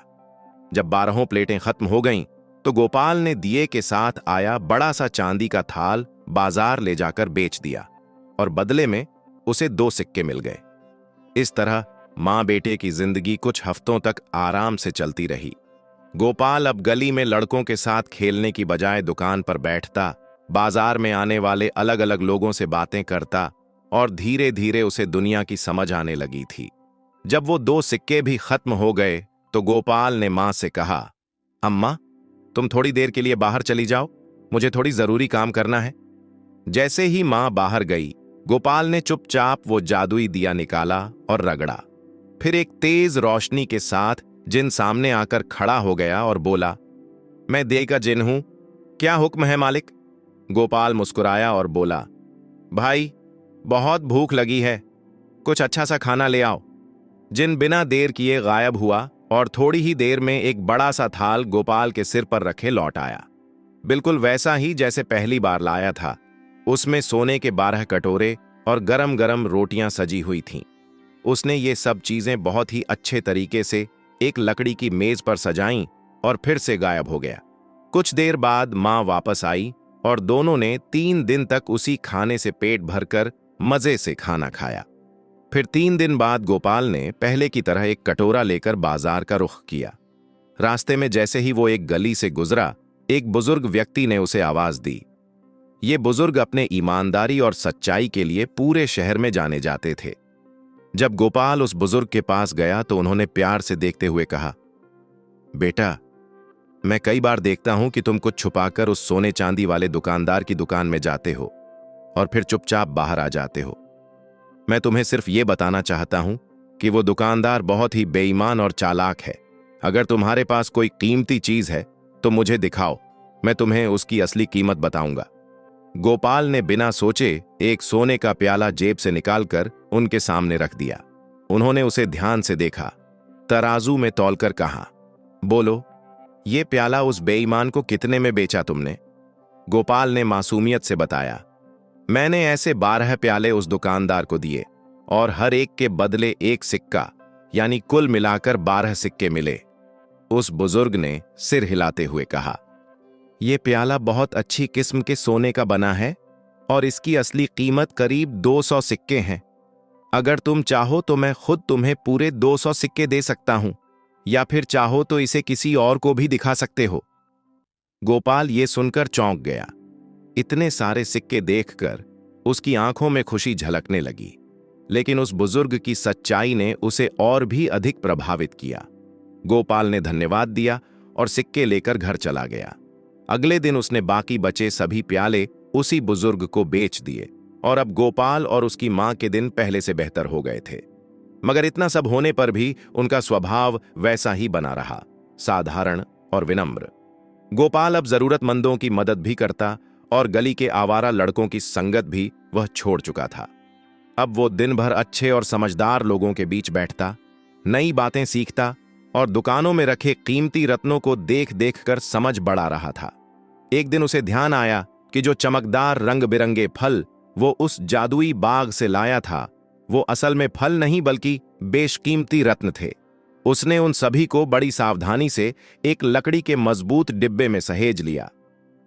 जब 12 प्लेटें खत्म हो गईं, तो गोपाल ने दिए के साथ आया बड़ा सा चांदी का थाल बाजार ले जाकर बेच दिया, और बदले में उसे 2 सिक्के मिल गए। इस तरह मां बेटे की जिंदगी कुछ हफ्तों तक आराम से चलती रही। गोपाल अब गली में लड़कों के साथ खेलने की बजाय दुकान पर बैठता, बाजार में आने वाले अलग अलग लोगों से बातें करता, और धीरे धीरे उसे दुनिया की समझ आने लगी थी। जब वो 2 सिक्के भी खत्म हो गए तो गोपाल ने मां से कहा, अम्मा, तुम थोड़ी देर के लिए बाहर चली जाओ, मुझे थोड़ी जरूरी काम करना है। जैसे ही मां बाहर गई, गोपाल ने चुपचाप वो जादुई दिया निकाला और रगड़ा। फिर एक तेज रोशनी के साथ जिन सामने आकर खड़ा हो गया और बोला, मैं देय का जिन हूं, क्या हुक्म है मालिक? गोपाल मुस्कुराया और बोला, भाई, बहुत भूख लगी है, कुछ अच्छा सा खाना ले आओ। जिन बिना देर किए गायब हुआ और थोड़ी ही देर में एक बड़ा सा थाल गोपाल के सिर पर रखे लौट आया, बिल्कुल वैसा ही जैसे पहली बार लाया था। उसमें सोने के 12 कटोरे और गरम गरम रोटियां सजी हुई थीं। उसने ये सब चीजें बहुत ही अच्छे तरीके से एक लकड़ी की मेज पर सजाईं और फिर से गायब हो गया। कुछ देर बाद मां वापस आई और दोनों ने 3 दिन तक उसी खाने से पेट भरकर मजे से खाना खाया। फिर 3 दिन बाद गोपाल ने पहले की तरह एक कटोरा लेकर बाजार का रुख किया। रास्ते में जैसे ही वो एक गली से गुजरा, एक बुजुर्ग व्यक्ति ने उसे आवाज दी। ये बुजुर्ग अपने ईमानदारी और सच्चाई के लिए पूरे शहर में जाने जाते थे। जब गोपाल उस बुजुर्ग के पास गया तो उन्होंने प्यार से देखते हुए कहा, बेटा, मैं कई बार देखता हूं कि तुम कुछ छुपाकर उस सोने चांदी वाले दुकानदार की दुकान में जाते हो और फिर चुपचाप बाहर आ जाते हो। मैं तुम्हें सिर्फ ये बताना चाहता हूं कि वो दुकानदार बहुत ही बेईमान और चालाक है। अगर तुम्हारे पास कोई कीमती चीज है तो मुझे दिखाओ, मैं तुम्हें उसकी असली कीमत बताऊंगा। गोपाल ने बिना सोचे एक सोने का प्याला जेब से निकालकर उनके सामने रख दिया। उन्होंने उसे ध्यान से देखा, तराजू में तौलकर कहा, बोलो, ये प्याला उस बेईमान को कितने में बेचा तुमने? गोपाल ने मासूमियत से बताया, मैंने ऐसे 12 प्याले उस दुकानदार को दिए और हर एक के बदले 1 सिक्का, यानी कुल मिलाकर 12 सिक्के मिले। उस बुजुर्ग ने सिर हिलाते हुए कहा, यह प्याला बहुत अच्छी किस्म के सोने का बना है और इसकी असली कीमत करीब 200 सिक्के हैं। अगर तुम चाहो तो मैं खुद तुम्हें पूरे 200 सिक्के दे सकता हूं, या फिर चाहो तो इसे किसी और को भी दिखा सकते हो। गोपाल ये सुनकर चौंक गया। इतने सारे सिक्के देखकर उसकी आंखों में खुशी झलकने लगी, लेकिन उस बुजुर्ग की सच्चाई ने उसे और भी अधिक प्रभावित किया। गोपाल ने धन्यवाद दिया और सिक्के लेकर घर चला गया। अगले दिन उसने बाकी बचे सभी प्याले उसी बुजुर्ग को बेच दिए और अब गोपाल और उसकी मां के दिन पहले से बेहतर हो गए थे। मगर इतना सब होने पर भी उनका स्वभाव वैसा ही बना रहा, साधारण और विनम्र। गोपाल अब जरूरतमंदों की मदद भी करता और गली के आवारा लड़कों की संगत भी वह छोड़ चुका था। अब वो दिन भर अच्छे और समझदार लोगों के बीच बैठता, नई बातें सीखता और दुकानों में रखे कीमती रत्नों को देख देख कर समझ बढ़ा रहा था। एक दिन उसे ध्यान आया कि जो चमकदार रंग बिरंगे फल वो उस जादुई बाग से लाया था, वो असल में फल नहीं बल्कि बेशकीमती रत्न थे। उसने उन सभी को बड़ी सावधानी से एक लकड़ी के मजबूत डिब्बे में सहेज लिया।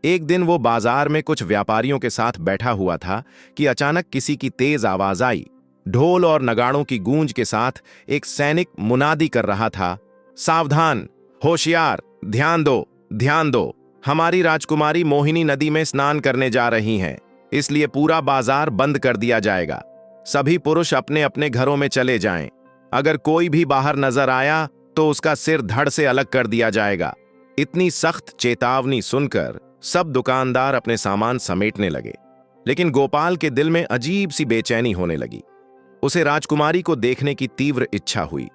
एक दिन वो बाजार में कुछ व्यापारियों के साथ बैठा हुआ था कि अचानक किसी की तेज आवाज आई। ढोल और नगाड़ों की गूंज के साथ एक सैनिक मुनादी कर रहा था, सावधान, होशियार, ध्यान दो, ध्यान दो, हमारी राजकुमारी मोहिनी नदी में स्नान करने जा रही हैं, इसलिए पूरा बाजार बंद कर दिया जाएगा। सभी पुरुष अपने अपने घरों में चले जाएं। अगर कोई भी बाहर नजर आया तो उसका सिर धड़ से अलग कर दिया जाएगा। इतनी सख्त चेतावनी सुनकर सब दुकानदार अपने सामान समेटने लगे, लेकिन गोपाल के दिल में अजीब सी बेचैनी होने लगी। उसे राजकुमारी को देखने की तीव्र इच्छा हुई।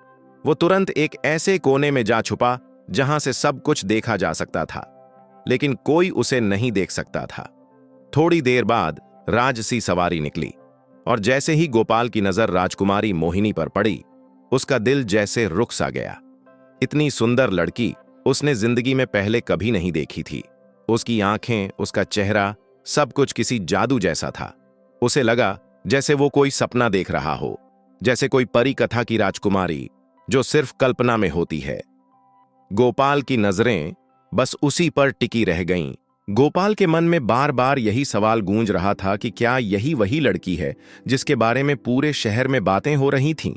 वो तुरंत एक ऐसे कोने में जा छुपा जहां से सब कुछ देखा जा सकता था, लेकिन कोई उसे नहीं देख सकता था। थोड़ी देर बाद राजसी सवारी निकली और जैसे ही गोपाल की नजर राजकुमारी मोहिनी पर पड़ी, उसका दिल जैसे रुक सा गया। इतनी सुंदर लड़की उसने जिंदगी में पहले कभी नहीं देखी थी। उसकी आंखें, उसका चेहरा, सब कुछ किसी जादू जैसा था। उसे लगा जैसे वो कोई सपना देख रहा हो, जैसे कोई परी कथा की राजकुमारी जो सिर्फ कल्पना में होती है। गोपाल की नजरें बस उसी पर टिकी रह गईं। गोपाल के मन में बार बार यही सवाल गूंज रहा था कि क्या यही वही लड़की है जिसके बारे में पूरे शहर में बातें हो रही थीं।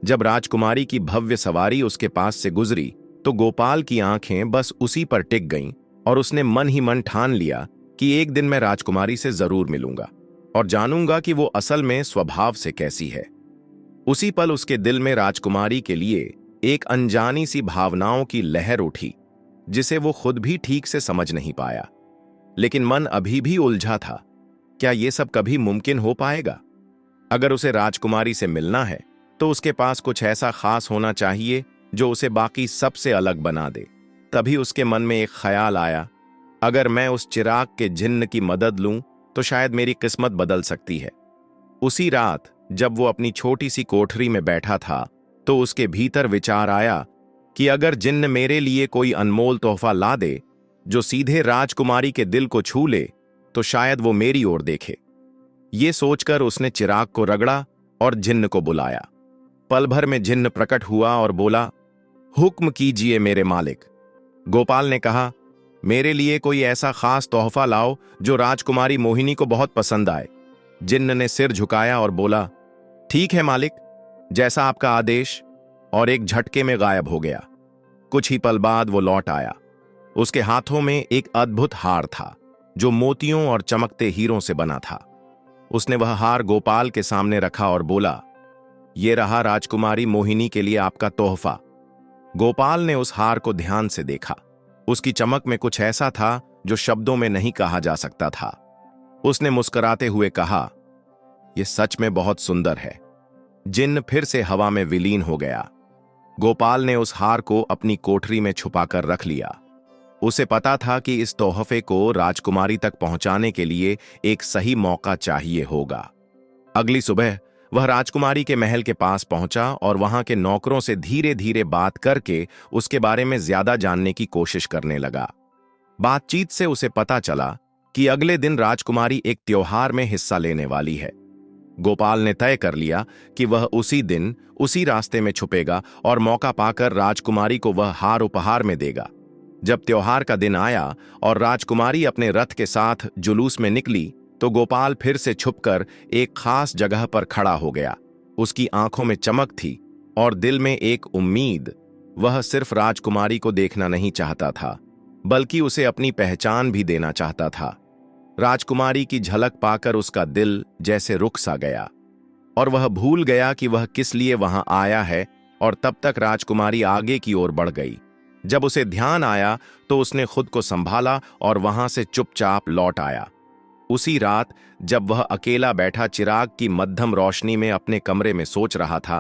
जब राजकुमारी की भव्य सवारी उसके पास से गुजरी तो गोपाल की आंखें बस उसी पर टिक गईं और उसने मन ही मन ठान लिया कि एक दिन मैं राजकुमारी से जरूर मिलूंगा और जानूंगा कि वो असल में स्वभाव से कैसी है। उसी पल उसके दिल में राजकुमारी के लिए एक अनजानी सी भावनाओं की लहर उठी, जिसे वो खुद भी ठीक से समझ नहीं पाया। लेकिन मन अभी भी उलझा था। क्या ये सब कभी मुमकिन हो पाएगा? अगर उसे राजकुमारी से मिलना है तो उसके पास कुछ ऐसा खास होना चाहिए जो उसे बाकी सबसे अलग बना दे। तभी उसके मन में एक ख्याल आया, अगर मैं उस चिराग के जिन्न की मदद लूं तो शायद मेरी किस्मत बदल सकती है। उसी रात जब वो अपनी छोटी सी कोठरी में बैठा था तो उसके भीतर विचार आया कि अगर जिन्न मेरे लिए कोई अनमोल तोहफा ला दे जो सीधे राजकुमारी के दिल को छू ले तो शायद वो मेरी ओर देखे। ये सोचकर उसने चिराग को रगड़ा और जिन्न को बुलाया। पल भर में जिन्न प्रकट हुआ और बोला, हुक्म कीजिए मेरे मालिक। गोपाल ने कहा, मेरे लिए कोई ऐसा खास तोहफा लाओ जो राजकुमारी मोहिनी को बहुत पसंद आए। जिन्न ने सिर झुकाया और बोला, ठीक है मालिक, जैसा आपका आदेश, और एक झटके में गायब हो गया। कुछ ही पल बाद वो लौट आया। उसके हाथों में एक अद्भुत हार था जो मोतियों और चमकते हीरों से बना था। उसने वह हार गोपाल के सामने रखा और बोला, ये रहा राजकुमारी मोहिनी के लिए आपका तोहफा। गोपाल ने उस हार को ध्यान से देखा। उसकी चमक में कुछ ऐसा था जो शब्दों में नहीं कहा जा सकता था। उसने मुस्कुराते हुए कहा, यह सच में बहुत सुंदर है। जिन्न फिर से हवा में विलीन हो गया। गोपाल ने उस हार को अपनी कोठरी में छुपाकर रख लिया। उसे पता था कि इस तोहफे को राजकुमारी तक पहुंचाने के लिए एक सही मौका चाहिए होगा। अगली सुबह वह राजकुमारी के महल के पास पहुंचा और वहां के नौकरों से धीरे धीरे बात करके उसके बारे में ज्यादा जानने की कोशिश करने लगा। बातचीत से उसे पता चला कि अगले दिन राजकुमारी एक त्योहार में हिस्सा लेने वाली है। गोपाल ने तय कर लिया कि वह उसी दिन उसी रास्ते में छुपेगा और मौका पाकर राजकुमारी को वह हार उपहार में देगा। जब त्योहार का दिन आया और राजकुमारी अपने रथ के साथ जुलूस में निकली तो गोपाल फिर से छुपकर एक खास जगह पर खड़ा हो गया। उसकी आंखों में चमक थी और दिल में एक उम्मीद। वह सिर्फ राजकुमारी को देखना नहीं चाहता था, बल्कि उसे अपनी पहचान भी देना चाहता था। राजकुमारी की झलक पाकर उसका दिल जैसे रुक सा गया और वह भूल गया कि वह किस लिए वहां आया है और तब तक राजकुमारी आगे की ओर बढ़ गई। जब उसे ध्यान आया तो उसने खुद को संभाला और वहां से चुपचाप लौट आया। उसी रात जब वह अकेला बैठा चिराग की मध्यम रोशनी में अपने कमरे में सोच रहा था,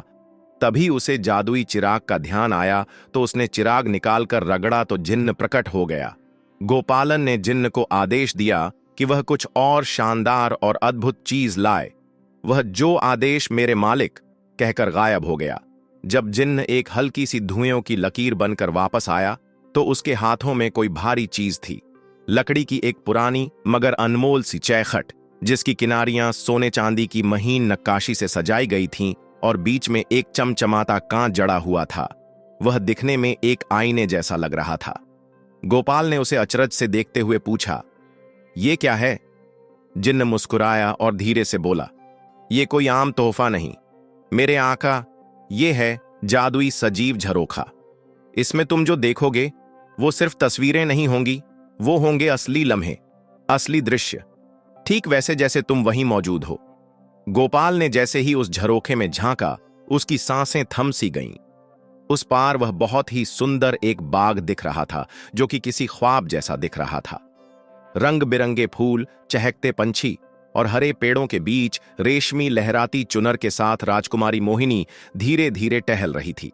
तभी उसे जादुई चिराग का ध्यान आया तो उसने चिराग निकालकर रगड़ा तो जिन्न प्रकट हो गया। गोपालन ने जिन्न को आदेश दिया कि वह कुछ और शानदार और अद्भुत चीज लाए। वह जो आदेश मेरे मालिक कहकर गायब हो गया। जब जिन्न एक हल्की सी धुएं की लकीर बनकर वापस आया तो उसके हाथों में कोई भारी चीज थी। लकड़ी की एक पुरानी मगर अनमोल सी चैखट, जिसकी किनारियां सोने चांदी की महीन नक्काशी से सजाई गई थीं और बीच में एक चमचमाता कांच जड़ा हुआ था। वह दिखने में एक आईने जैसा लग रहा था। गोपाल ने उसे अचरज से देखते हुए पूछा, ये क्या है? जिन्न मुस्कुराया और धीरे से बोला, ये कोई आम तोहफा नहीं मेरे आका, ये है जादुई सजीव झरोखा। इसमें तुम जो देखोगे वो सिर्फ तस्वीरें नहीं होंगी, वो होंगे असली लम्हे, असली दृश्य, ठीक वैसे जैसे तुम वहीं मौजूद हो। गोपाल ने जैसे ही उस झरोखे में झांका, उसकी सांसें थम सी गईं। उस पार वह बहुत ही सुंदर एक बाग दिख रहा था, जो कि किसी ख्वाब जैसा दिख रहा था। रंग बिरंगे फूल, चहकते पंछी और हरे पेड़ों के बीच रेशमी लहराती चुनर के साथ राजकुमारी मोहिनी धीरे धीरे टहल रही थी।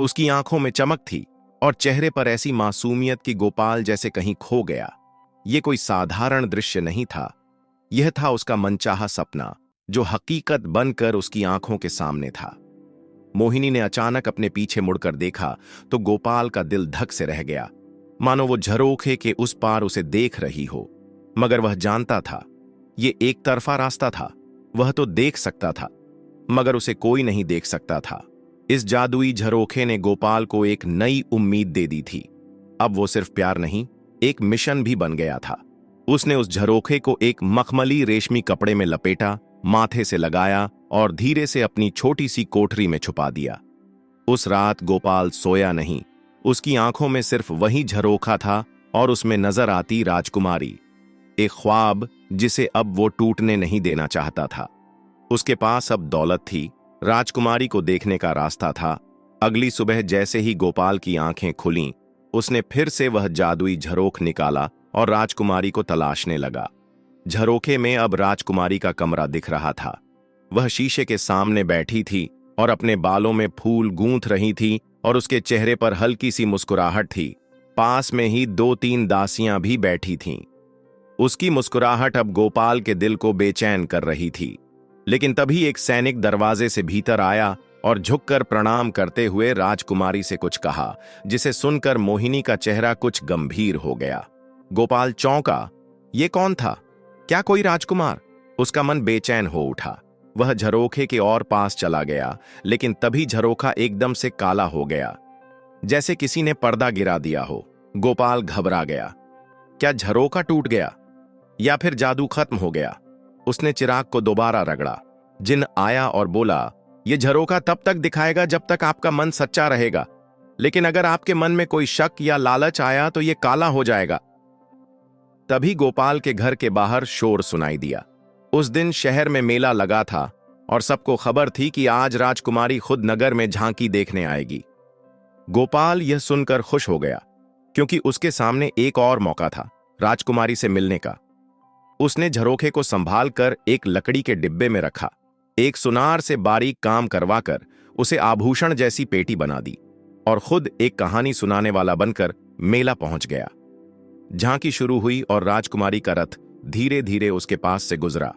उसकी आंखों में चमक थी और चेहरे पर ऐसी मासूमियत कि गोपाल जैसे कहीं खो गया। यह कोई साधारण दृश्य नहीं था, यह था उसका मनचाहा सपना, जो हकीकत बनकर उसकी आंखों के सामने था। मोहिनी ने अचानक अपने पीछे मुड़कर देखा तो गोपाल का दिल धक से रह गया, मानो वो झरोखे के उस पार उसे देख रही हो। मगर वह जानता था ये एक तरफा रास्ता था। वह तो देख सकता था मगर उसे कोई नहीं देख सकता था। इस जादुई झरोखे ने गोपाल को एक नई उम्मीद दे दी थी। अब वो सिर्फ प्यार नहीं, एक मिशन भी बन गया था। उसने उस झरोखे को एक मखमली रेशमी कपड़े में लपेटा, माथे से लगाया और धीरे से अपनी छोटी सी कोठरी में छुपा दिया। उस रात गोपाल सोया नहीं। उसकी आंखों में सिर्फ वही झरोखा था और उसमें नजर आती राजकुमारी, एक ख्वाब जिसे अब वो टूटने नहीं देना चाहता था। उसके पास अब दौलत थी, राजकुमारी को देखने का रास्ता था। अगली सुबह जैसे ही गोपाल की आंखें खुलीं, उसने फिर से वह जादुई झरोख निकाला और राजकुमारी को तलाशने लगा। झरोखे में अब राजकुमारी का कमरा दिख रहा था। वह शीशे के सामने बैठी थी और अपने बालों में फूल गूंथ रही थी और उसके चेहरे पर हल्की सी मुस्कुराहट थी। पास में ही 2-3 दासियां भी बैठी थीं। उसकी मुस्कुराहट अब गोपाल के दिल को बेचैन कर रही थी। लेकिन तभी एक सैनिक दरवाजे से भीतर आया और झुककर प्रणाम करते हुए राजकुमारी से कुछ कहा, जिसे सुनकर मोहिनी का चेहरा कुछ गंभीर हो गया। गोपाल चौंका। ये कौन था? क्या कोई राजकुमार? उसका मन बेचैन हो उठा। वह झरोखे के और पास चला गया, लेकिन तभी झरोखा एकदम से काला हो गया, जैसे किसी ने पर्दा गिरा दिया हो। गोपाल घबरा गया। क्या झरोखा टूट गया या फिर जादू खत्म हो गया? उसने चिराग को दोबारा रगड़ा। जिन्न आया और बोला, यह झरोखा तब तक दिखाएगा जब तक आपका मन सच्चा रहेगा, लेकिन अगर आपके मन में कोई शक या लालच आया तो यह काला हो जाएगा। तभी गोपाल के घर के बाहर शोर सुनाई दिया। उस दिन शहर में मेला लगा था और सबको खबर थी कि आज राजकुमारी खुद नगर में झांकी देखने आएगी। गोपाल यह सुनकर खुश हो गया, क्योंकि उसके सामने एक और मौका था राजकुमारी से मिलने का। उसने झरोखे को संभाल कर एक लकड़ी के डिब्बे में रखा। एक सुनार से बारीक काम करवाकर उसे आभूषण जैसी पेटी बना दी और खुद एक कहानी सुनाने वाला बनकर मेला पहुंच गया। झांकी शुरू हुई और राजकुमारी का रथ धीरे धीरे उसके पास से गुजरा।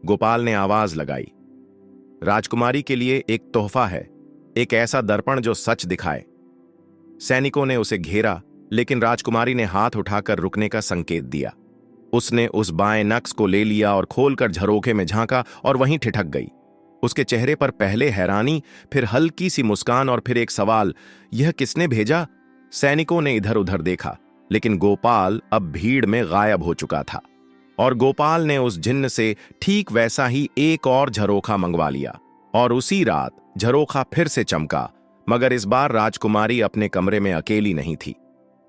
गोपाल ने आवाज लगाई, राजकुमारी के लिए एक तोहफा है, एक ऐसा दर्पण जो सच दिखाए। सैनिकों ने उसे घेरा, लेकिन राजकुमारी ने हाथ उठाकर रुकने का संकेत दिया। उसने उस बाएं नक्श को ले लिया और खोलकर झरोखे में झांका और वहीं ठिठक गई। उसके चेहरे पर पहले हैरानी, फिर हल्की सी मुस्कान और फिर एक सवाल, यह किसने भेजा? सैनिकों ने इधर उधर देखा, लेकिन गोपाल अब भीड़ में गायब हो चुका था और गोपाल ने उस जिन्न से ठीक वैसा ही एक और झरोखा मंगवा लिया। और उसी रात झरोखा फिर से चमका, मगर इस बार राजकुमारी अपने कमरे में अकेली नहीं थी।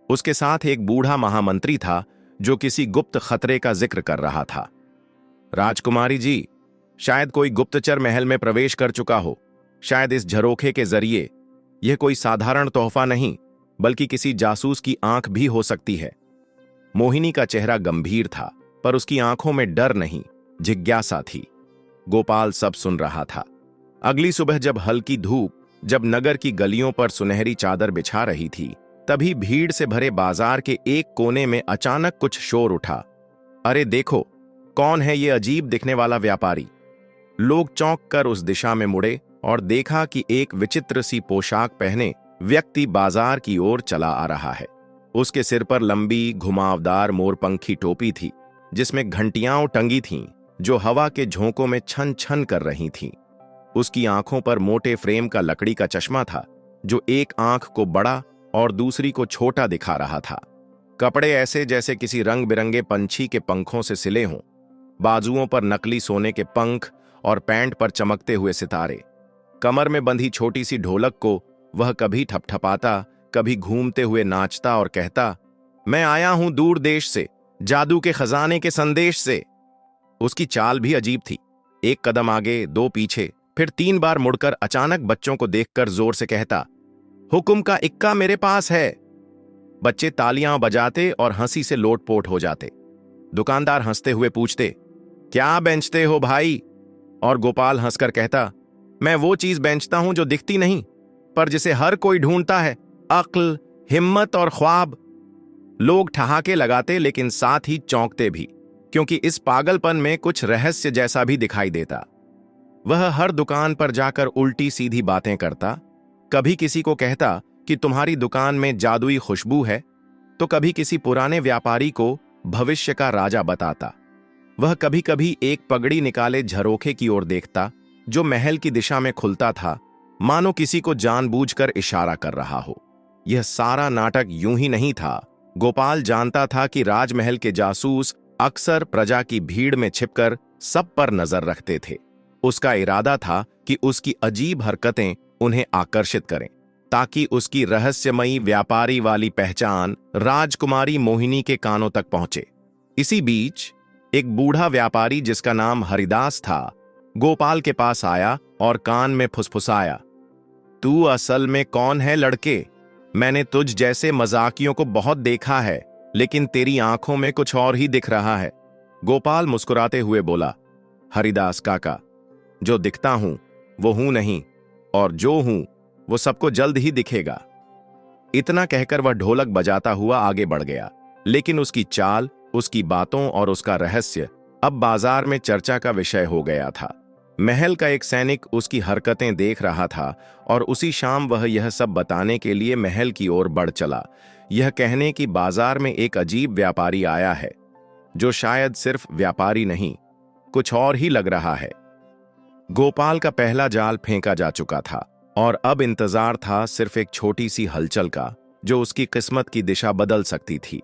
उसके साथ एक बूढ़ा महामंत्री था जो किसी गुप्त खतरे का जिक्र कर रहा था। राजकुमारी जी, शायद कोई गुप्तचर महल में प्रवेश कर चुका हो। शायद इस झरोखे के जरिए यह कोई साधारण तोहफा नहीं, बल्कि किसी जासूस की आंख भी हो सकती है। मोहिनी का चेहरा गंभीर था, पर उसकी आंखों में डर नहीं, जिज्ञासा थी। गोपाल सब सुन रहा था। अगली सुबह जब हल्की धूप जब नगर की गलियों पर सुनहरी चादर बिछा रही थी, तभी भीड़ से भरे बाजार के एक कोने में अचानक कुछ शोर उठा। अरे देखो, कौन है ये अजीब दिखने वाला व्यापारी? लोग चौंक कर उस दिशा में मुड़े और देखा कि एक विचित्र सी पोशाक पहने व्यक्ति बाजार की ओर चला आ रहा है। उसके सिर पर लंबी घुमावदार मोरपंखी टोपी थी, जिसमें घंटियां टंगी थीं, जो हवा के झोंकों में छन छन कर रही थीं। उसकी आंखों पर मोटे फ्रेम का लकड़ी का चश्मा था, जो एक आंख को बड़ा और दूसरी को छोटा दिखा रहा था। कपड़े ऐसे जैसे किसी रंग बिरंगे पंछी के पंखों से सिले हों। बाजुओं पर नकली सोने के पंख और पैंट पर चमकते हुए सितारे। कमर में बंधी छोटी सी ढोलक को वह कभी ठपठपाता, कभी घूमते हुए नाचता और कहता, मैं आया हूं दूर देश से, जादू के खजाने के संदेश से। उसकी चाल भी अजीब थी। एक कदम आगे, दो पीछे, फिर 3 बार मुड़कर अचानक बच्चों को देखकर जोर से कहता, हुक्म का इक्का मेरे पास है। बच्चे तालियां बजाते और हंसी से लोटपोट हो जाते। दुकानदार हंसते हुए पूछते, क्या बेचते हो भाई? और गोपाल हंसकर कहता, मैं वो चीज बेचता हूं जो दिखती नहीं, पर जिसे हर कोई ढूंढता है, अक्ल, हिम्मत और ख्वाब। लोग ठहाके लगाते, लेकिन साथ ही चौंकते भी, क्योंकि इस पागलपन में कुछ रहस्य जैसा भी दिखाई देता। वह हर दुकान पर जाकर उल्टी सीधी बातें करता। कभी किसी को कहता कि तुम्हारी दुकान में जादुई खुशबू है, तो कभी किसी पुराने व्यापारी को भविष्य का राजा बताता। वह कभी कभी एक पगड़ी निकाले झरोखे की ओर देखता, जो महल की दिशा में खुलता था, मानो किसी को जानबूझकर इशारा कर रहा हो। यह सारा नाटक यूं ही नहीं था। गोपाल जानता था कि राजमहल के जासूस अक्सर प्रजा की भीड़ में छिपकर सब पर नजर रखते थे। उसका इरादा था कि उसकी अजीब हरकतें उन्हें आकर्षित करें, ताकि उसकी रहस्यमयी व्यापारी वाली पहचान राजकुमारी मोहिनी के कानों तक पहुंचे। इसी बीच एक बूढ़ा व्यापारी जिसका नाम हरिदास था, गोपाल के पास आया और कान में फुसफुसाया, तू असल में कौन है लड़के? मैंने तुझ जैसे मजाकियों को बहुत देखा है, लेकिन तेरी आंखों में कुछ और ही दिख रहा है। गोपाल मुस्कुराते हुए बोला, हरिदास काका, जो दिखता हूं वो हूं नहीं, और जो हूं वो सबको जल्द ही दिखेगा। इतना कहकर वह ढोलक बजाता हुआ आगे बढ़ गया, लेकिन उसकी चाल, उसकी बातों और उसका रहस्य अब बाजार में चर्चा का विषय हो गया था। महल का एक सैनिक उसकी हरकतें देख रहा था और उसी शाम वह यह सब बताने के लिए महल की ओर बढ़ चला, यह कहने कि बाजार में एक अजीब व्यापारी आया है, जो शायद सिर्फ व्यापारी नहीं, कुछ और ही लग रहा है। गोपाल का पहला जाल फेंका जा चुका था और अब इंतजार था सिर्फ एक छोटी सी हलचल का, जो उसकी किस्मत की दिशा बदल सकती थी।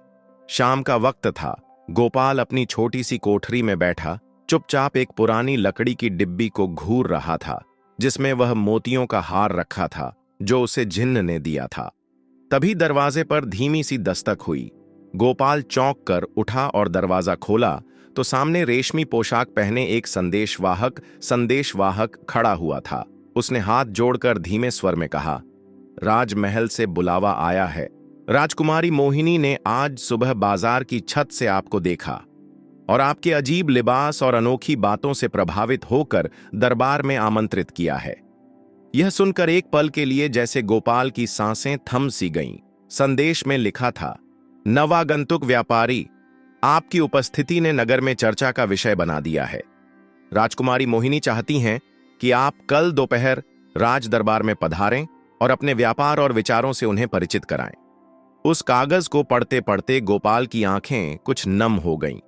शाम का वक्त था। गोपाल अपनी छोटी सी कोठरी में बैठा चुपचाप एक पुरानी लकड़ी की डिब्बी को घूर रहा था, जिसमें वह मोतियों का हार रखा था, जो उसे जिन्न ने दिया था। तभी दरवाजे पर धीमी सी दस्तक हुई। गोपाल चौंक कर उठा और दरवाजा खोला तो सामने रेशमी पोशाक पहने एक संदेशवाहक खड़ा हुआ था। उसने हाथ जोड़कर धीमे स्वर में कहा, राजमहल से बुलावा आया है। राजकुमारी मोहिनी ने आज सुबह बाजार की छत से आपको देखा और आपके अजीब लिबास और अनोखी बातों से प्रभावित होकर दरबार में आमंत्रित किया है। यह सुनकर एक पल के लिए जैसे गोपाल की सांसें थम सी गईं। संदेश में लिखा था, नवागंतुक व्यापारी, आपकी उपस्थिति ने नगर में चर्चा का विषय बना दिया है। राजकुमारी मोहिनी चाहती हैं कि आप कल दोपहर राज दरबार में पधारें और अपने व्यापार और विचारों से उन्हें परिचित कराएं। उस कागज को पढ़ते पढ़ते गोपाल की आंखें कुछ नम हो गईं।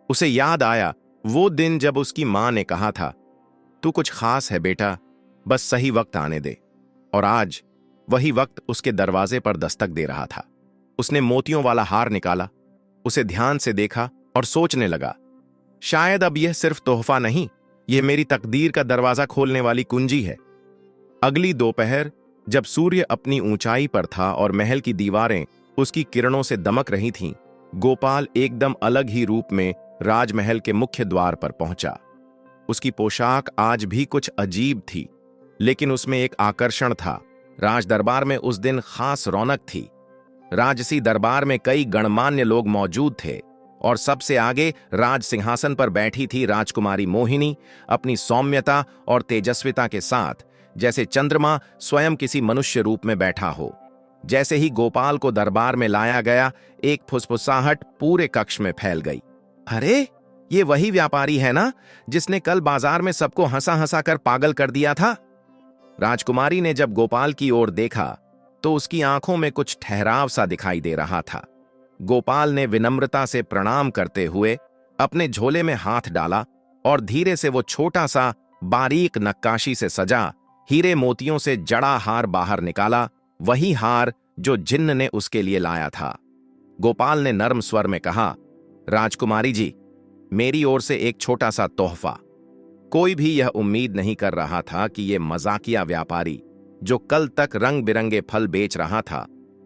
उसे याद आया वो दिन जब उसकी मां ने कहा था, तू कुछ खास है बेटा, बस सही वक्त आने दे। और आज वही वक्त उसके दरवाजे पर दस्तक दे रहा था। उसने मोतियों वाला हार निकाला, उसे ध्यान से देखा और सोचने लगा, शायद अब यह सिर्फ तोहफा नहीं, यह मेरी तकदीर का दरवाजा खोलने वाली कुंजी है। अगली दोपहर जब सूर्य अपनी ऊंचाई पर था और महल की दीवारें उसकी किरणों से दमक रही थीं, गोपाल एकदम अलग ही रूप में राजमहल के मुख्य द्वार पर पहुंचा। उसकी पोशाक आज भी कुछ अजीब थी, लेकिन उसमें एक आकर्षण था। राज दरबार में उस दिन खास रौनक थी। राजसी दरबार में कई गणमान्य लोग मौजूद थे और सबसे आगे राज सिंहासन पर बैठी थी राजकुमारी मोहिनी, अपनी सौम्यता और तेजस्विता के साथ, जैसे चंद्रमा स्वयं किसी मनुष्य रूप में बैठा हो। जैसे ही गोपाल को दरबार में लाया गया, एक फुसफुसाहट पूरे कक्ष में फैल गई। अरे, ये वही व्यापारी है ना जिसने कल बाजार में सबको हंसा हंसा कर पागल कर दिया था? राजकुमारी ने जब गोपाल की ओर देखा तो उसकी आंखों में कुछ ठहराव सा दिखाई दे रहा था। गोपाल ने विनम्रता से प्रणाम करते हुए अपने झोले में हाथ डाला और धीरे से वो छोटा सा बारीक नक्काशी से सजा हीरे मोतियों से जड़ा हार बाहर निकाला, वही हार जो जिन्न ने उसके लिए लाया था। गोपाल ने नर्म स्वर में कहा, राजकुमारी जी, मेरी ओर से एक छोटा सा तोहफा। कोई भी यह उम्मीद नहीं कर रहा था कि ये मजाकिया व्यापारी, जो कल तक रंग बिरंगे फल बेच रहा था,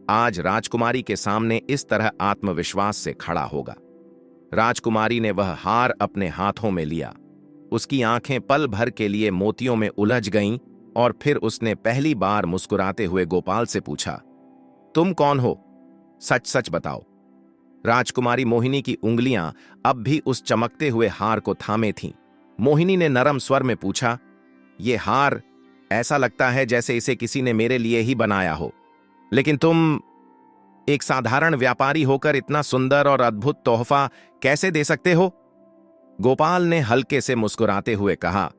आज राजकुमारी के सामने इस तरह आत्मविश्वास से खड़ा होगा। राजकुमारी ने वह हार अपने हाथों में लिया। उसकी आंखें पल भर के लिए मोतियों में उलझ गईं और फिर उसने पहली बार मुस्कुराते हुए गोपाल से पूछा, तुम कौन हो? सच सच बताओ। राजकुमारी मोहिनी की उंगलियां अब भी उस चमकते हुए हार को थामे थीं। मोहिनी ने नरम स्वर में पूछा, ये हार ऐसा लगता है जैसे इसे किसी ने मेरे लिए ही बनाया हो, लेकिन तुम एक साधारण व्यापारी होकर इतना सुंदर और अद्भुत तोहफा कैसे दे सकते हो? गोपाल ने हल्के से मुस्कुराते हुए कहा,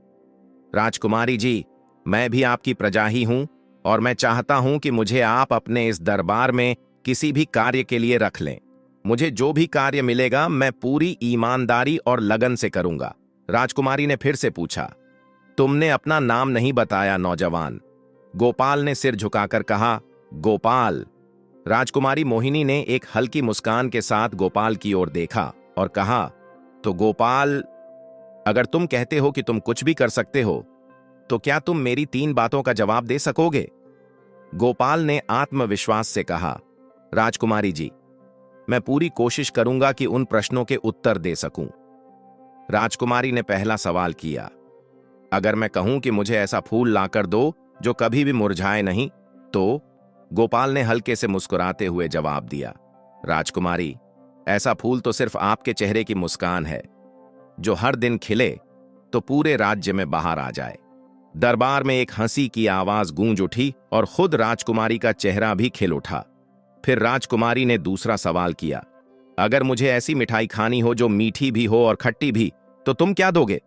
राजकुमारी जी, मैं भी आपकी प्रजा ही हूं और मैं चाहता हूं कि मुझे आप अपने इस दरबार में किसी भी कार्य के लिए रख लें। मुझे जो भी कार्य मिलेगा मैं पूरी ईमानदारी और लगन से करूंगा। राजकुमारी ने फिर से पूछा, तुमने अपना नाम नहीं बताया नौजवान। गोपाल ने सिर झुकाकर कहा, गोपाल। राजकुमारी मोहिनी ने एक हल्की मुस्कान के साथ गोपाल की ओर देखा और कहा, तो गोपाल, अगर तुम कहते हो कि तुम कुछ भी कर सकते हो, तो क्या तुम मेरी 3 बातों का जवाब दे सकोगे? गोपाल ने आत्मविश्वास से कहा, राजकुमारी जी, मैं पूरी कोशिश करूंगा कि उन प्रश्नों के उत्तर दे सकूं। राजकुमारी ने पहला सवाल किया, अगर मैं कहूं कि मुझे ऐसा फूल लाकर दो जो कभी भी मुरझाए नहीं, तो? गोपाल ने हल्के से मुस्कुराते हुए जवाब दिया, राजकुमारी, ऐसा फूल तो सिर्फ आपके चेहरे की मुस्कान है, जो हर दिन खिले तो पूरे राज्य में बाहर आ जाए। दरबार में एक हंसी की आवाज गूंज उठी और खुद राजकुमारी का चेहरा भी खिल उठा। फिर राजकुमारी ने दूसरा सवाल किया, अगर मुझे ऐसी मिठाई खानी हो जो मीठी भी हो और खट्टी भी, तो तुम क्या दोगे?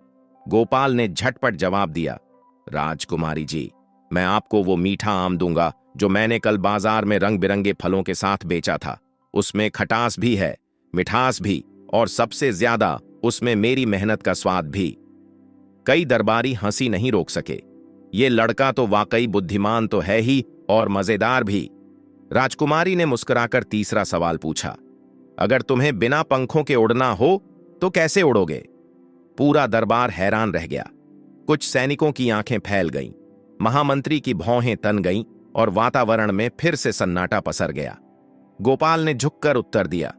गोपाल ने झटपट जवाब दिया, राजकुमारी जी, मैं आपको वो मीठा आम दूंगा जो मैंने कल बाजार में रंग बिरंगे फलों के साथ बेचा था। उसमें खटास भी है, मिठास भी, और सबसे ज्यादा उसमें मेरी मेहनत का स्वाद भी। कई दरबारी हंसी नहीं रोक सके। ये लड़का तो वाकई बुद्धिमान तो है ही और मजेदार भी। राजकुमारी ने मुस्कुराकर तीसरा सवाल पूछा, अगर तुम्हें बिना पंखों के उड़ना हो तो कैसे उड़ोगे? पूरा दरबार हैरान रह गया। कुछ सैनिकों की आंखें फैल गईं, महामंत्री की भौहें तन गईं और वातावरण में फिर से सन्नाटा पसर गया। गोपाल ने झुककर उत्तर दिया,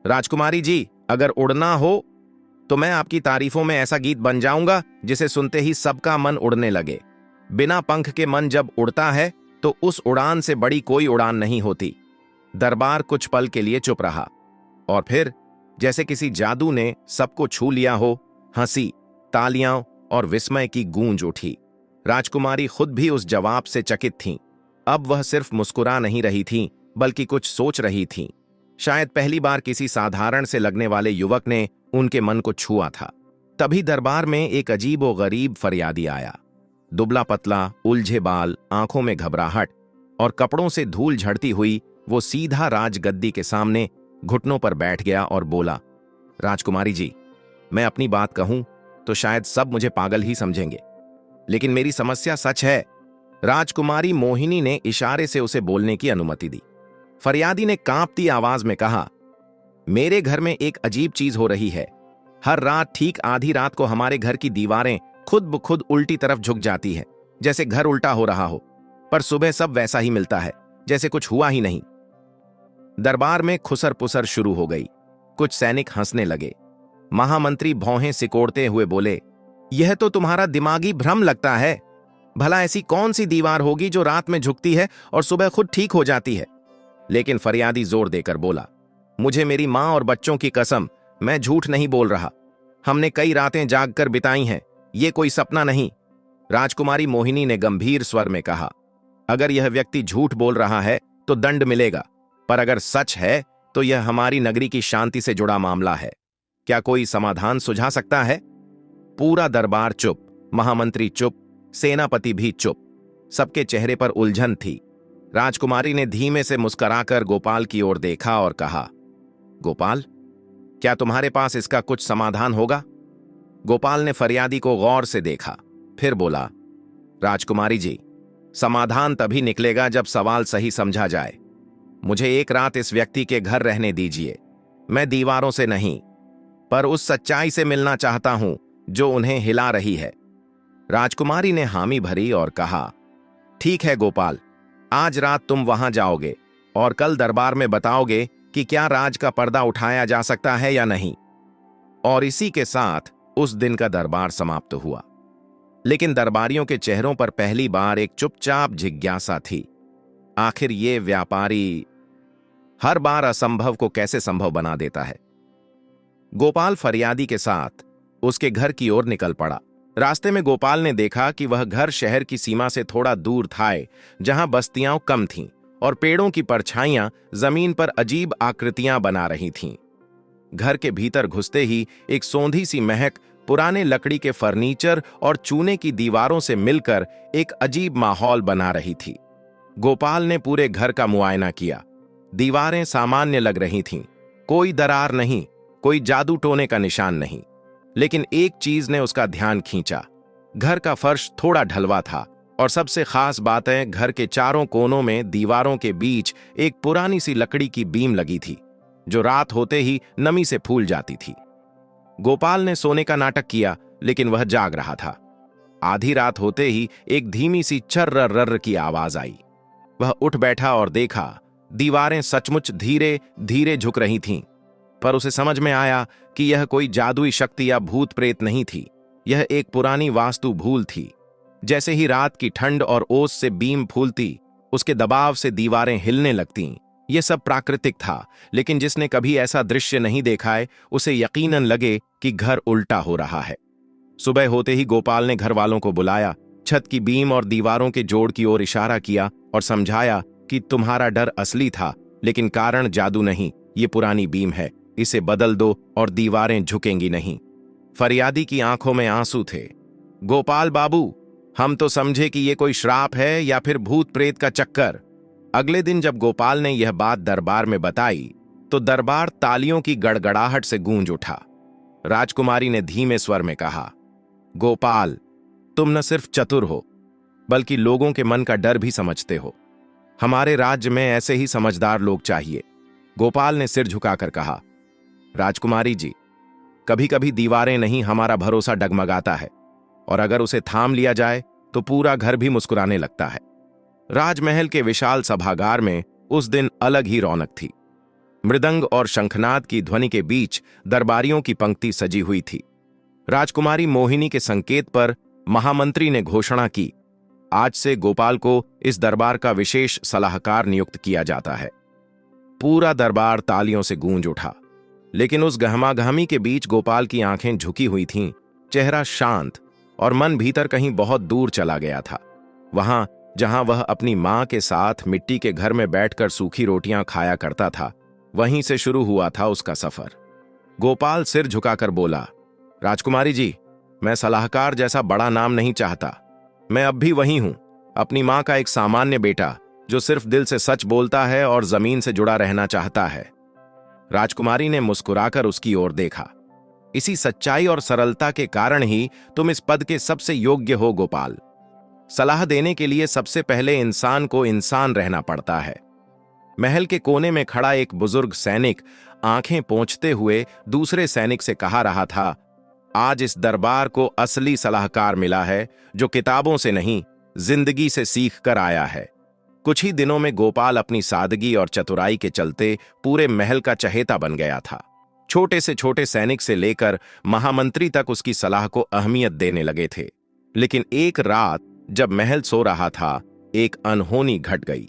राजकुमारी जी, अगर उड़ना हो तो मैं आपकी तारीफों में ऐसा गीत बन जाऊंगा जिसे सुनते ही सबका मन उड़ने लगे। बिना पंख के मन जब उड़ता है तो उस उड़ान से बड़ी कोई उड़ान नहीं होती। दरबार कुछ पल के लिए चुप रहा और फिर जैसे किसी जादू ने सबको छू लिया हो, हंसी, तालियां और विस्मय की गूंज उठी। राजकुमारी खुद भी उस जवाब से चकित थीं। अब वह सिर्फ मुस्कुरा नहीं रही थीं, बल्कि कुछ सोच रही थीं। शायद पहली बार किसी साधारण से लगने वाले युवक ने उनके मन को छुआ था। तभी दरबार में एक अजीब व गरीब फरियादी आया। दुबला पतला, उलझे बाल, आंखों में घबराहट और कपड़ों से धूल झड़ती हुई वो सीधा राजगद्दी के सामने घुटनों पर बैठ गया और बोला, राजकुमारी जी, मैं अपनी बात कहूं तो शायद सब मुझे पागल ही समझेंगे, लेकिन मेरी समस्या सच है। राजकुमारी मोहिनी ने इशारे से उसे बोलने की अनुमति दी। फरियादी ने कांपती आवाज में कहा, मेरे घर में एक अजीब चीज हो रही है। हर रात ठीक आधी रात को हमारे घर की दीवारें खुद ब खुद उल्टी तरफ झुक जाती है, जैसे घर उल्टा हो रहा हो, पर सुबह सब वैसा ही मिलता है, जैसे कुछ हुआ ही नहीं। दरबार में खुसर पुसर शुरू हो गई। कुछ सैनिक हंसने लगे। महामंत्री भौहें सिकोड़ते हुए बोले, यह तो तुम्हारा दिमागी भ्रम लगता है। भला ऐसी कौन सी दीवार होगी जो रात में झुकती है और सुबह खुद ठीक हो जाती है? लेकिन फरियादी जोर देकर बोला, मुझे मेरी मां और बच्चों की कसम, मैं झूठ नहीं बोल रहा। हमने कई रातें जागकर बिताई हैं, ये कोई सपना नहीं। राजकुमारी मोहिनी ने गंभीर स्वर में कहा, अगर यह व्यक्ति झूठ बोल रहा है तो दंड मिलेगा, पर अगर सच है तो यह हमारी नगरी की शांति से जुड़ा मामला है। क्या कोई समाधान सुझा सकता है? पूरा दरबार चुप, महामंत्री चुप, सेनापति भी चुप। सबके चेहरे पर उलझन थी। राजकुमारी ने धीमे से मुस्कुराकर गोपाल की ओर देखा और कहा, गोपाल, क्या तुम्हारे पास इसका कुछ समाधान होगा? गोपाल ने फरियादी को गौर से देखा, फिर बोला, राजकुमारी जी, समाधान तभी निकलेगा जब सवाल सही समझा जाए। मुझे एक रात इस व्यक्ति के घर रहने दीजिए। मैं दीवारों से नहीं, पर उस सच्चाई से मिलना चाहता हूं जो उन्हें हिला रही है। राजकुमारी ने हामी भरी और कहा, ठीक है गोपाल, आज रात तुम वहां जाओगे और कल दरबार में बताओगे कि क्या राज का पर्दा उठाया जा सकता है या नहीं। और इसी के साथ उस दिन का दरबार समाप्त हुआ। लेकिन दरबारियों के चेहरों पर पहली बार एक चुपचाप जिज्ञासा थी। आखिर ये व्यापारी हर बार असंभव को कैसे संभव बना देता है? गोपाल फरियादी के साथ उसके घर की ओर निकल पड़ा। रास्ते में गोपाल ने देखा कि वह घर शहर की सीमा से थोड़ा दूर था, जहां बस्तियां कम थीं और पेड़ों की परछाइयां जमीन पर अजीब आकृतियां बना रही थीं। घर के भीतर घुसते ही एक सौंधी सी महक पुराने लकड़ी के फर्नीचर और चूने की दीवारों से मिलकर एक अजीब माहौल बना रही थी। गोपाल ने पूरे घर का मुआयना किया। दीवारें सामान्य लग रही थीं, कोई दरार नहीं, कोई जादू टोने का निशान नहीं। लेकिन एक चीज ने उसका ध्यान खींचा। घर का फर्श थोड़ा ढलवा था और सबसे खास बात है, घर के चारों कोनों में दीवारों के बीच एक पुरानी सी लकड़ी की बीम लगी थी, जो रात होते ही नमी से फूल जाती थी। गोपाल ने सोने का नाटक किया, लेकिन वह जाग रहा था। आधी रात होते ही एक धीमी सी चर्र रर्र की आवाज आई। वह उठ बैठा और देखा, दीवारें सचमुच धीरे धीरे झुक रही थीं। पर उसे समझ में आया कि यह कोई जादुई शक्ति या भूत प्रेत नहीं थी, यह एक पुरानी वास्तु भूल थी। जैसे ही रात की ठंड और ओस से बीम फूलती, उसके दबाव से दीवारें हिलने लगतीं। यह सब प्राकृतिक था, लेकिन जिसने कभी ऐसा दृश्य नहीं देखा है, उसे यकीनन लगे कि घर उल्टा हो रहा है। सुबह होते ही गोपाल ने घर वालों को बुलाया, छत की बीम और दीवारों के जोड़ की ओर इशारा किया और समझाया कि तुम्हारा डर असली था, लेकिन कारण जादू नहीं, ये पुरानी बीम है, इसे बदल दो और दीवारें झुकेंगी नहीं। फरियादी की आंखों में आंसू थे। गोपाल बाबू, हम तो समझे कि ये कोई श्राप है या फिर भूत प्रेत का चक्कर। अगले दिन जब गोपाल ने यह बात दरबार में बताई, तो दरबार तालियों की गड़गड़ाहट से गूंज उठा। राजकुमारी ने धीमे स्वर में कहा, गोपाल, तुम न सिर्फ चतुर हो, बल्कि लोगों के मन का डर भी समझते हो। हमारे राज्य में ऐसे ही समझदार लोग चाहिए। गोपाल ने सिर झुकाकर कहा, राजकुमारी जी, कभी कभी दीवारें नहीं, हमारा भरोसा डगमगाता है, और अगर उसे थाम लिया जाए तो पूरा घर भी मुस्कुराने लगता है। राजमहल के विशाल सभागार में उस दिन अलग ही रौनक थी। मृदंग और शंखनाद की ध्वनि के बीच दरबारियों की पंक्ति सजी हुई थी। राजकुमारी मोहिनी के संकेत पर महामंत्री ने घोषणा की, आज से गोपाल को इस दरबार का विशेष सलाहकार नियुक्त किया जाता है। पूरा दरबार तालियों से गूंज उठा। लेकिन उस गहमागहमी के बीच गोपाल की आंखें झुकी हुई थीं, चेहरा शांत, और मन भीतर कहीं बहुत दूर चला गया था। वहां जहां वह अपनी मां के साथ मिट्टी के घर में बैठकर सूखी रोटियां खाया करता था, वहीं से शुरू हुआ था उसका सफर। गोपाल सिर झुकाकर बोला, राजकुमारी जी, मैं सलाहकार जैसा बड़ा नाम नहीं चाहता। मैं अब भी वही हूं, अपनी मां का एक सामान्य बेटा, जो सिर्फ दिल से सच बोलता है और जमीन से जुड़ा रहना चाहता है। राजकुमारी ने मुस्कुराकर उसकी ओर देखा। इसी सच्चाई और सरलता के कारण ही तुम इस पद के सबसे योग्य हो गोपाल। सलाह देने के लिए सबसे पहले इंसान को इंसान रहना पड़ता है। महल के कोने में खड़ा एक बुजुर्ग सैनिक आंखें पोंछते हुए दूसरे सैनिक से कहा रहा था, आज इस दरबार को असली सलाहकार मिला है, जो किताबों से नहीं, जिंदगी से सीख कर आया है। कुछ ही दिनों में गोपाल अपनी सादगी और चतुराई के चलते पूरे महल का चहेता बन गया था। छोटे से छोटे सैनिक से लेकर महामंत्री तक उसकी सलाह को अहमियत देने लगे थे। लेकिन एक रात जब महल सो रहा था, एक अनहोनी घट गई।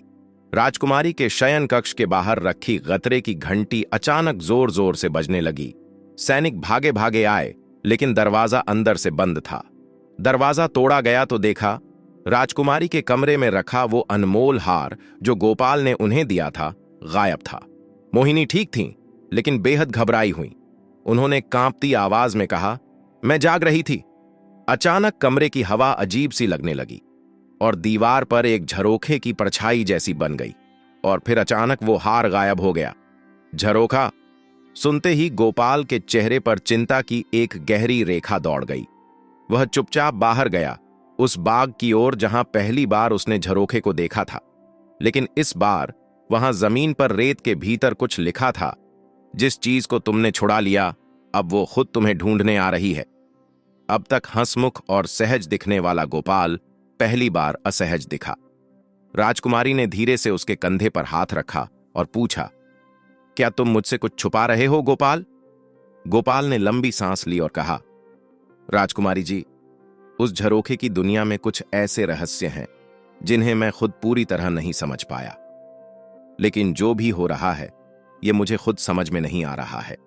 राजकुमारी के शयन कक्ष के बाहर रखी गतरे की घंटी अचानक जोर जोर से बजने लगी। सैनिक भागे भागे आए, लेकिन दरवाजा अंदर से बंद था। दरवाजा तोड़ा गया तो देखा, राजकुमारी के कमरे में रखा वो अनमोल हार जो गोपाल ने उन्हें दिया था, गायब था। मोहिनी ठीक थीं, लेकिन बेहद घबराई हुई। उन्होंने कांपती आवाज में कहा, मैं जाग रही थी। अचानक कमरे की हवा अजीब सी लगने लगी और दीवार पर एक झरोखे की परछाई जैसी बन गई, और फिर अचानक वो हार गायब हो गया। झरोखा सुनते ही गोपाल के चेहरे पर चिंता की एक गहरी रेखा दौड़ गई। वह चुपचाप बाहर गया, उस बाग की ओर जहां पहली बार उसने झरोखे को देखा था। लेकिन इस बार वहां जमीन पर रेत के भीतर कुछ लिखा था, जिस चीज को तुमने छुड़ा लिया, अब वो खुद तुम्हें ढूंढने आ रही है। अब तक हंसमुख और सहज दिखने वाला गोपाल पहली बार असहज दिखा। राजकुमारी ने धीरे से उसके कंधे पर हाथ रखा और पूछा, क्या तुम मुझसे कुछ छुपा रहे हो गोपाल? गोपाल ने लंबी सांस ली और कहा, राजकुमारी जी, उस झरोखे की दुनिया में कुछ ऐसे रहस्य हैं जिन्हें मैं खुद पूरी तरह नहीं समझ पाया। लेकिन जो भी हो रहा है, यह मुझे खुद समझ में नहीं आ रहा है।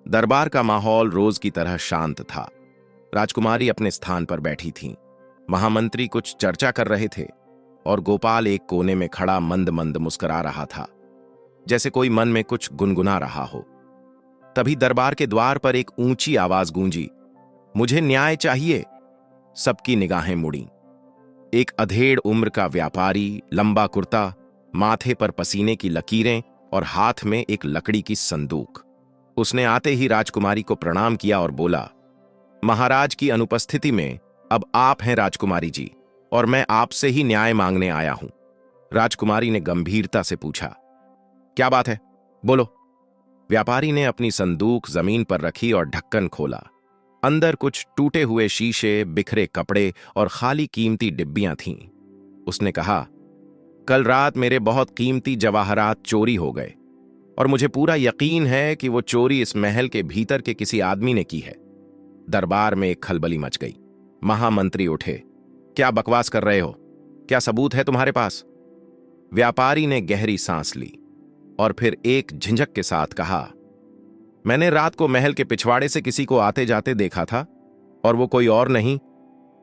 दरबार का माहौल रोज की तरह शांत था। राजकुमारी अपने स्थान पर बैठी थीं। महामंत्री कुछ चर्चा कर रहे थे और गोपाल एक कोने में खड़ा मंद मंद मुस्कुरा रहा था, जैसे कोई मन में कुछ गुनगुना रहा हो। तभी दरबार के द्वार पर एक ऊंची आवाज गूंजी, मुझे न्याय चाहिए। सबकी निगाहें मुड़ी। एक अधेड़ उम्र का व्यापारी, लंबा कुर्ता, माथे पर पसीने की लकीरें और हाथ में एक लकड़ी की संदूक। उसने आते ही राजकुमारी को प्रणाम किया और बोला, महाराज की अनुपस्थिति में अब आप हैं राजकुमारी जी, और मैं आपसे ही न्याय मांगने आया हूं। राजकुमारी ने गंभीरता से पूछा, क्या बात है, बोलो। व्यापारी ने अपनी संदूक जमीन पर रखी और ढक्कन खोला। अंदर कुछ टूटे हुए शीशे, बिखरे कपड़े और खाली कीमती डिब्बियां थीं। उसने कहा, कल रात मेरे बहुत कीमती जवाहरात चोरी हो गए और मुझे पूरा यकीन है कि वो चोरी इस महल के भीतर के किसी आदमी ने की है। दरबार में एक खलबली मच गई। महामंत्री उठे, क्या बकवास कर रहे हो? क्या सबूत है तुम्हारे पास? व्यापारी ने गहरी सांस ली और फिर एक झिझक के साथ कहा, मैंने रात को महल के पिछवाड़े से किसी को आते जाते देखा था, और वो कोई और नहीं,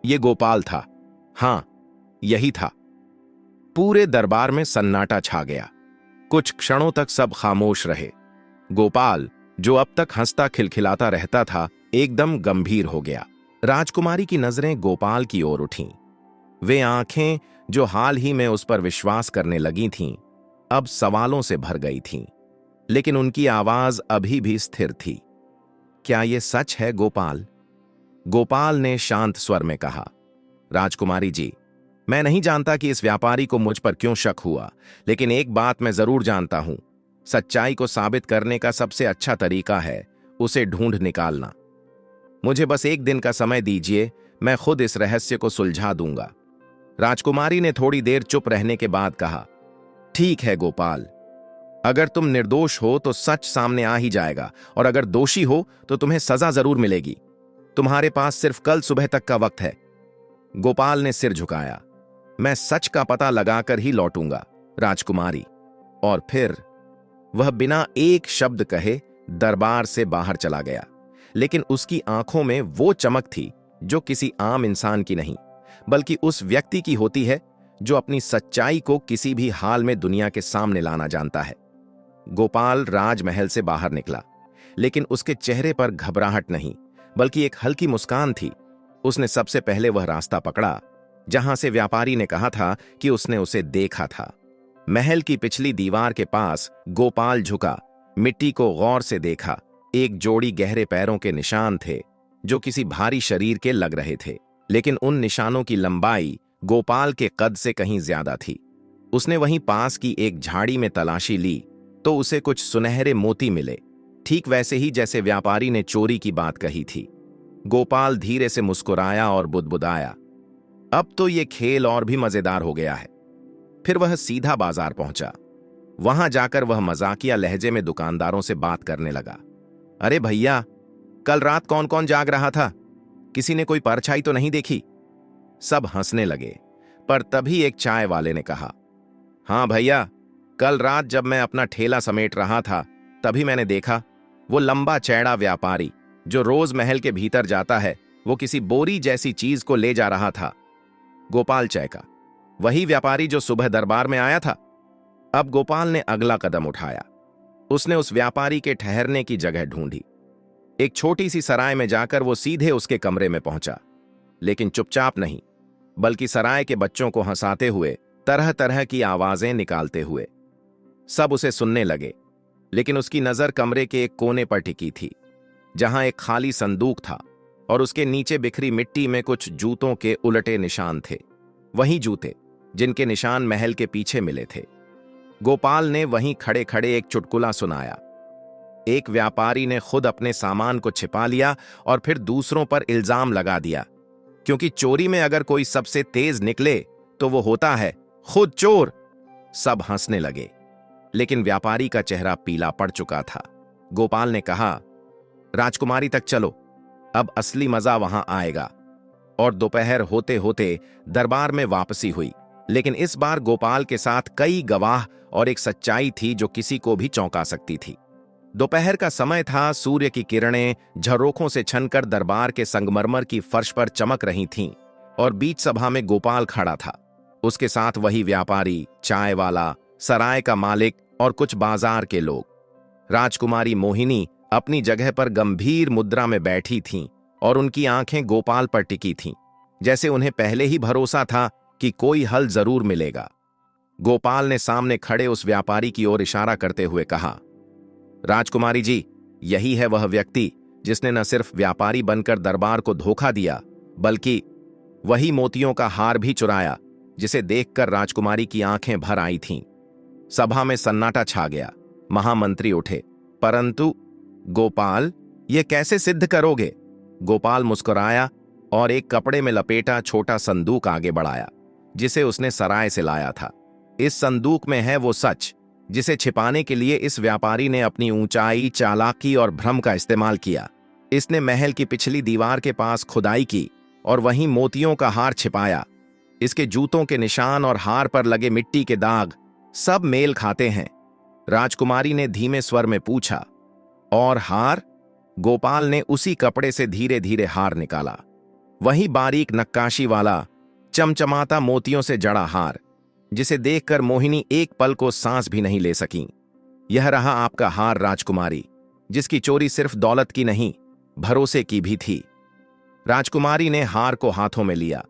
ये गोपाल था। हां, यही था। पूरे दरबार में सन्नाटा छा गया। कुछ क्षणों तक सब खामोश रहे। गोपाल, जो अब तक हंसता खिलखिलाता रहता था, एकदम गंभीर हो गया। राजकुमारी की नजरें गोपाल की ओर उठीं। वे आंखें जो हाल ही में उस पर विश्वास करने लगी थीं, अब सवालों से भर गई थीं, लेकिन उनकी आवाज अभी भी स्थिर थी। क्या यह सच है गोपाल? गोपाल ने शांत स्वर में कहा, राजकुमारी जी, मैं नहीं जानता कि इस व्यापारी को मुझ पर क्यों शक हुआ, लेकिन एक बात मैं जरूर जानता हूं, सच्चाई को साबित करने का सबसे अच्छा तरीका है उसे ढूंढ निकालना। मुझे बस एक दिन का समय दीजिए, मैं खुद इस रहस्य को सुलझा दूंगा। राजकुमारी ने थोड़ी देर चुप रहने के बाद कहा, ठीक है गोपाल, अगर तुम निर्दोष हो तो सच सामने आ ही जाएगा, और अगर दोषी हो तो तुम्हें सजा जरूर मिलेगी। तुम्हारे पास सिर्फ कल सुबह तक का वक्त है। गोपाल ने सिर झुकाया, मैं सच का पता लगाकर ही लौटूंगा राजकुमारी। और फिर वह बिना एक शब्द कहे दरबार से बाहर चला गया। लेकिन उसकी आंखों में वो चमक थी जो किसी आम इंसान की नहीं, बल्कि उस व्यक्ति की होती है जो अपनी सच्चाई को किसी भी हाल में दुनिया के सामने लाना जानता है। गोपाल राजमहल से बाहर निकला, लेकिन उसके चेहरे पर घबराहट नहीं, बल्कि एक हल्की मुस्कान थी। उसने सबसे पहले वह रास्ता पकड़ा जहां से व्यापारी ने कहा था कि उसने उसे देखा था। महल की पिछली दीवार के पास गोपाल झुका, मिट्टी को गौर से देखा। एक जोड़ी गहरे पैरों के निशान थे जो किसी भारी शरीर के लग रहे थे, लेकिन उन निशानों की लंबाई गोपाल के कद से कहीं ज्यादा थी। उसने वहीं पास की एक झाड़ी में तलाशी ली तो उसे कुछ सुनहरे मोती मिले, ठीक वैसे ही जैसे व्यापारी ने चोरी की बात कही थी। गोपाल धीरे से मुस्कुराया और बुदबुदाया, अब तो ये खेल और भी मजेदार हो गया है। फिर वह सीधा बाजार पहुंचा। वहां जाकर वह मजाकिया लहजे में दुकानदारों से बात करने लगा, अरे भैया, कल रात कौन कौन जाग रहा था? किसी ने कोई परछाई तो नहीं देखी? सब हंसने लगे, पर तभी एक चाय वाले ने कहा, हाँ भैया, कल रात जब मैं अपना ठेला समेट रहा था तभी मैंने देखा वो लंबा चैड़ा व्यापारी जो रोज महल के भीतर जाता है, वो किसी बोरी जैसी चीज को ले जा रहा था। गोपाल चहका, वही व्यापारी जो सुबह दरबार में आया था। अब गोपाल ने अगला कदम उठाया। उसने उस व्यापारी के ठहरने की जगह ढूंढी। एक छोटी सी सराय में जाकर वो सीधे उसके कमरे में पहुंचा, लेकिन चुपचाप नहीं, बल्कि सराय के बच्चों को हंसाते हुए, तरह तरह की आवाजें निकालते हुए। सब उसे सुनने लगे, लेकिन उसकी नजर कमरे के एक कोने पर टिकी थी, जहां एक खाली संदूक था और उसके नीचे बिखरी मिट्टी में कुछ जूतों के उलटे निशान थे। वही जूते जिनके निशान महल के पीछे मिले थे। गोपाल ने वहीं खड़े खड़े एक चुटकुला सुनाया। एक व्यापारी ने खुद अपने सामान को छिपा लिया और फिर दूसरों पर इल्जाम लगा दिया, क्योंकि चोरी में अगर कोई सबसे तेज निकले तो वो होता है खुद चोर। सब हंसने लगे, लेकिन व्यापारी का चेहरा पीला पड़ चुका था। गोपाल ने कहा, राजकुमारी तक चलो, अब असली मजा वहां आएगा। और दोपहर होते होते दरबार में वापसी हुई, लेकिन इस बार गोपाल के साथ कई गवाह और एक सच्चाई थी जो किसी को भी चौंका सकती थी। दोपहर का समय था। सूर्य की किरणें झरोखों से छनकर दरबार के संगमरमर की फर्श पर चमक रही थीं, और बीच सभा में गोपाल खड़ा था। उसके साथ वही व्यापारी, चाय वाला, सराय का मालिक और कुछ बाजार के लोग। राजकुमारी मोहिनी अपनी जगह पर गंभीर मुद्रा में बैठी थीं और उनकी आंखें गोपाल पर टिकी थीं, जैसे उन्हें पहले ही भरोसा था कि कोई हल जरूर मिलेगा। गोपाल ने सामने खड़े उस व्यापारी की ओर इशारा करते हुए कहा, राजकुमारी जी, यही है वह व्यक्ति जिसने न सिर्फ व्यापारी बनकर दरबार को धोखा दिया, बल्कि वही मोतियों का हार भी चुराया जिसे देखकर राजकुमारी की आंखें भर आई थीं। सभा में सन्नाटा छा गया। महामंत्री उठे, परंतु गोपाल, ये कैसे सिद्ध करोगे? गोपाल मुस्कुराया और एक कपड़े में लपेटा छोटा संदूक आगे बढ़ाया, जिसे उसने सराय से लाया था। इस संदूक में है वो सच जिसे छिपाने के लिए इस व्यापारी ने अपनी ऊंचाई, चालाकी और भ्रम का इस्तेमाल किया। इसने महल की पिछली दीवार के पास खुदाई की और वहीं मोतियों का हार छिपाया। इसके जूतों के निशान और हार पर लगे मिट्टी के दाग सब मेल खाते हैं। राजकुमारी ने धीमे स्वर में पूछा, और हार? गोपाल ने उसी कपड़े से धीरे धीरे हार निकाला, वही बारीक नक्काशी वाला, चमचमाता मोतियों से जड़ा हार, जिसे देखकर मोहिनी एक पल को सांस भी नहीं ले सकी। यह रहा आपका हार राजकुमारी, जिसकी चोरी सिर्फ दौलत की नहीं, भरोसे की भी थी। राजकुमारी ने हार को हाथों में लिया।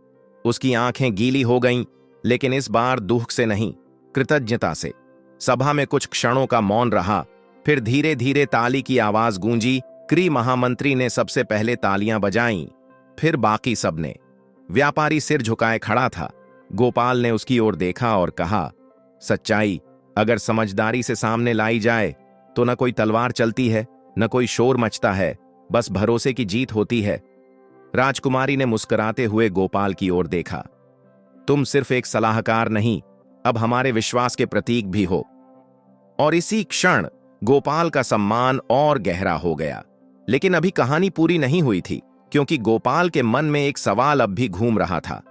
उसकी आंखें गीली हो गईं, लेकिन इस बार दुख से नहीं, कृतज्ञता से। सभा में कुछ क्षणों का मौन रहा, फिर धीरे धीरे ताली की आवाज गूंजी। क्री महामंत्री ने सबसे पहले तालियां बजाईं, फिर बाकी सबने। व्यापारी सिर झुकाए खड़ा था। गोपाल ने उसकी ओर देखा और कहा, सच्चाई अगर समझदारी से सामने लाई जाए तो न कोई तलवार चलती है, न कोई शोर मचता है, बस भरोसे की जीत होती है। राजकुमारी ने मुस्कुराते हुए गोपाल की ओर देखा, तुम सिर्फ एक सलाहकार नहीं, अब हमारे विश्वास के प्रतीक भी हो। और इसी क्षण गोपाल का सम्मान और गहरा हो गया। लेकिन अभी कहानी पूरी नहीं हुई थी, क्योंकि गोपाल के मन में एक सवाल अब भी घूम रहा था।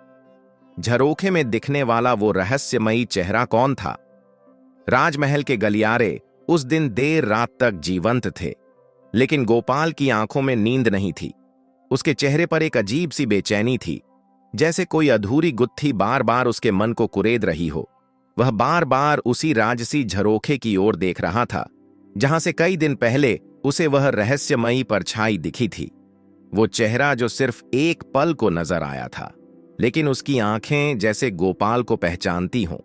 झरोखे में दिखने वाला वो रहस्यमयी चेहरा कौन था? राजमहल के गलियारे उस दिन देर रात तक जीवंत थे, लेकिन गोपाल की आंखों में नींद नहीं थी। उसके चेहरे पर एक अजीब सी बेचैनी थी, जैसे कोई अधूरी गुत्थी बार बार उसके मन को कुरेद रही हो। वह बार बार उसी राजसी झरोखे की ओर देख रहा था, जहां से कई दिन पहले उसे वह रहस्यमयी परछाई दिखी थी। वो चेहरा जो सिर्फ एक पल को नजर आया था, लेकिन उसकी आंखें जैसे गोपाल को पहचानती हों।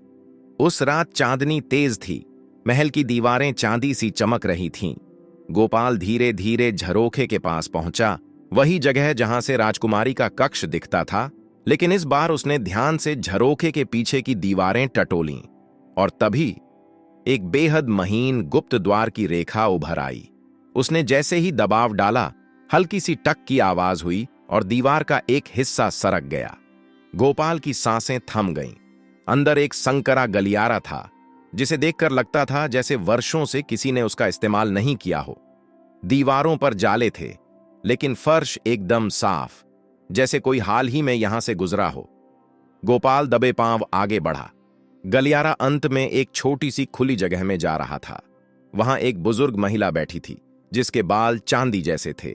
उस रात चांदनी तेज थी, महल की दीवारें चांदी सी चमक रही थीं। गोपाल धीरे धीरे झरोखे के पास पहुंचा, वही जगह जहां से राजकुमारी का कक्ष दिखता था, लेकिन इस बार उसने ध्यान से झरोखे के पीछे की दीवारें टटोलीं, और तभी एक बेहद महीन गुप्त द्वार की रेखा उभर आई। उसने जैसे ही दबाव डाला, हल्की सी टक की आवाज हुई और दीवार का एक हिस्सा सरक गया। गोपाल की सांसें थम गईं। अंदर एक संकरा गलियारा था, जिसे देखकर लगता था जैसे वर्षों से किसी ने उसका इस्तेमाल नहीं किया हो। दीवारों पर जाले थे, लेकिन फर्श एकदम साफ, जैसे कोई हाल ही में यहां से गुजरा हो। गोपाल दबे पांव आगे बढ़ा। गलियारा अंत में एक छोटी सी खुली जगह में जा रहा था। वहां एक बुजुर्ग महिला बैठी थी, जिसके बाल चांदी जैसे थे,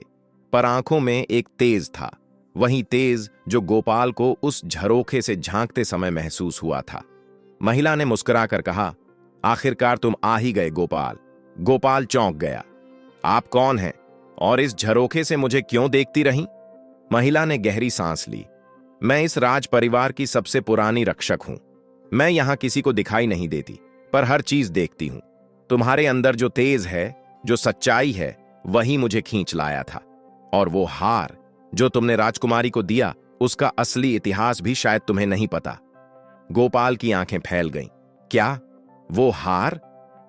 पर आंखों में एक तेज था, वही तेज जो गोपाल को उस झरोखे से झांकते समय महसूस हुआ था। महिला ने मुस्कुराकर कहा, आखिरकार तुम आ ही गए गोपाल। गोपाल चौंक गया। आप कौन हैं और इस झरोखे से मुझे क्यों देखती रहीं? महिला ने गहरी सांस ली। मैं इस राज परिवार की सबसे पुरानी रक्षक हूं। मैं यहां किसी को दिखाई नहीं देती, पर हर चीज देखती हूं। तुम्हारे अंदर जो तेज है, जो सच्चाई है, वही मुझे खींच लाया था। और वो हार जो तुमने राजकुमारी को दिया, उसका असली इतिहास भी शायद तुम्हें नहीं पता। गोपाल की आंखें फैल गईं। क्या वो हार?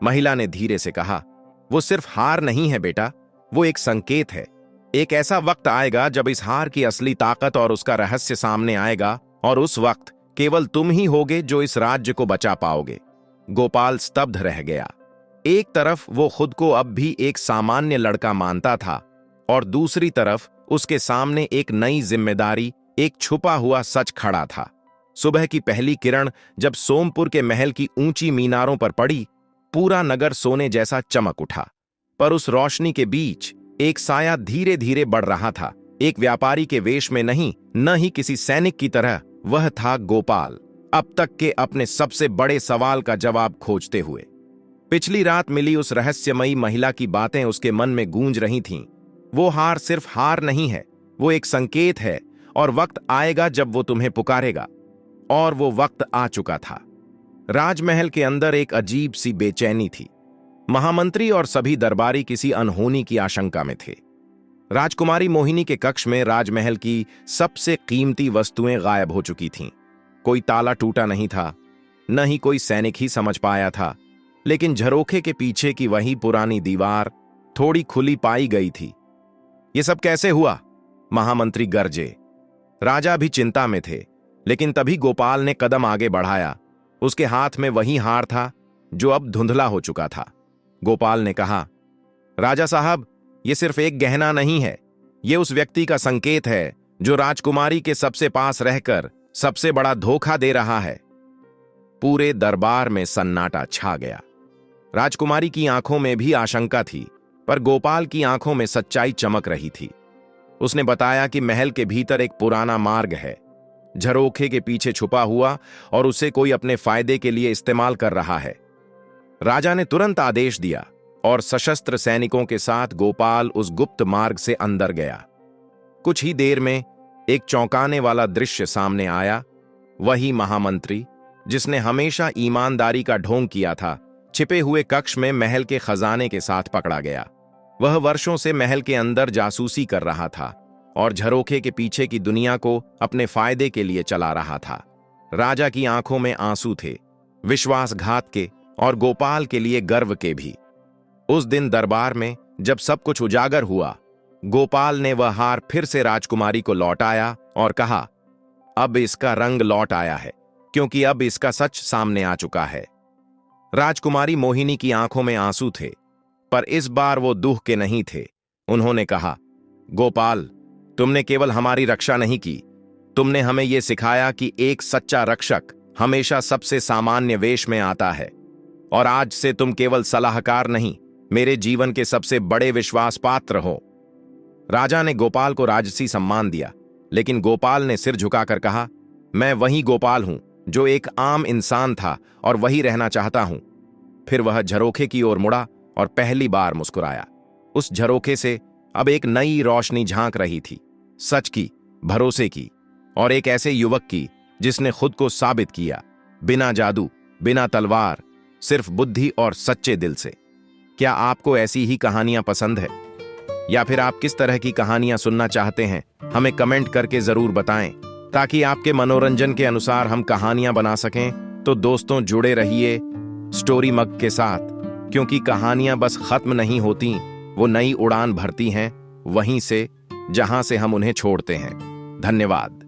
महिला ने धीरे से कहा, वो सिर्फ हार नहीं है बेटा, वो एक संकेत है। एक ऐसा वक्त आएगा जब इस हार की असली ताकत और उसका रहस्य सामने आएगा, और उस वक्त केवल तुम ही होगे जो इस राज्य को बचा पाओगे। गोपाल स्तब्ध रह गया। एक तरफ वो खुद को अब भी एक सामान्य लड़का मानता था, और दूसरी तरफ उसके सामने एक नई जिम्मेदारी, एक छुपा हुआ सच खड़ा था। सुबह की पहली किरण जब सोमपुर के महल की ऊंची मीनारों पर पड़ी, पूरा नगर सोने जैसा चमक उठा। पर उस रोशनी के बीच एक साया धीरे धीरे बढ़ रहा था। एक व्यापारी के वेश में नहीं, न ही किसी सैनिक की तरह। वह था गोपाल, अब तक के अपने सबसे बड़े सवाल का जवाब खोजते हुए। पिछली रात मिली उस रहस्यमयी महिला की बातें उसके मन में गूंज रही थीं। वो हार सिर्फ हार नहीं है, वो एक संकेत है, और वक्त आएगा जब वो तुम्हें पुकारेगा। और वो वक्त आ चुका था। राजमहल के अंदर एक अजीब सी बेचैनी थी। महामंत्री और सभी दरबारी किसी अनहोनी की आशंका में थे। राजकुमारी मोहिनी के कक्ष में राजमहल की सबसे कीमती वस्तुएं गायब हो चुकी थीं। कोई ताला टूटा नहीं था, न ही कोई सैनिक ही समझ पाया था, लेकिन झरोखे के पीछे की वही पुरानी दीवार थोड़ी खुली पाई गई थी। ये सब कैसे हुआ? महामंत्री गरजे। राजा भी चिंता में थे, लेकिन तभी गोपाल ने कदम आगे बढ़ाया। उसके हाथ में वही हार था जो अब धुंधला हो चुका था। गोपाल ने कहा, राजा साहब, ये सिर्फ एक गहना नहीं है, ये उस व्यक्ति का संकेत है जो राजकुमारी के सबसे पास रहकर सबसे बड़ा धोखा दे रहा है। पूरे दरबार में सन्नाटा छा गया। राजकुमारी की आंखों में भी आशंका थी, पर गोपाल की आंखों में सच्चाई चमक रही थी। उसने बताया कि महल के भीतर एक पुराना मार्ग है, झरोखे के पीछे छुपा हुआ, और उसे कोई अपने फायदे के लिए इस्तेमाल कर रहा है। राजा ने तुरंत आदेश दिया और सशस्त्र सैनिकों के साथ गोपाल उस गुप्त मार्ग से अंदर गया। कुछ ही देर में एक चौंकाने वाला दृश्य सामने आया। वही महामंत्री, जिसने हमेशा ईमानदारी का ढोंग किया था, छिपे हुए कक्ष में महल के खजाने के साथ पकड़ा गया। वह वर्षों से महल के अंदर जासूसी कर रहा था और झरोखे के पीछे की दुनिया को अपने फायदे के लिए चला रहा था। राजा की आंखों में आंसू थे, विश्वासघात के और गोपाल के लिए गर्व के भी। उस दिन दरबार में जब सब कुछ उजागर हुआ, गोपाल ने वह हार फिर से राजकुमारी को लौटाया और कहा, अब इसका रंग लौट आया है, क्योंकि अब इसका सच सामने आ चुका है। राजकुमारी मोहिनी की आंखों में आंसू थे, पर इस बार वो दुख के नहीं थे। उन्होंने कहा, गोपाल, तुमने केवल हमारी रक्षा नहीं की, तुमने हमें यह सिखाया कि एक सच्चा रक्षक हमेशा सबसे सामान्य वेश में आता है। और आज से तुम केवल सलाहकार नहीं, मेरे जीवन के सबसे बड़े विश्वास पात्र हो। राजा ने गोपाल को राजसी सम्मान दिया, लेकिन गोपाल ने सिर झुकाकर कहा, मैं वही गोपाल हूं जो एक आम इंसान था और वही रहना चाहता हूं। फिर वह झरोखे की ओर मुड़ा और पहली बार मुस्कुराया। उस झरोखे से अब एक नई रोशनी झांक रही थी, सच की, भरोसे की, और एक ऐसे युवक की जिसने खुद को साबित किया, बिना जादू, बिना तलवार, सिर्फ बुद्धि और सच्चे दिल से। क्या आपको ऐसी ही कहानियां पसंद है, या फिर आप किस तरह की कहानियां सुनना चाहते हैं? हमें कमेंट करके जरूर बताएं, ताकि आपके मनोरंजन के अनुसार हम कहानियां बना सकें। तो दोस्तों, जुड़े रहिए स्टोरी मग के साथ, क्योंकि कहानियां बस खत्म नहीं होती, वो नई उड़ान भरती हैं वहीं से जहां से हम उन्हें छोड़ते हैं। धन्यवाद।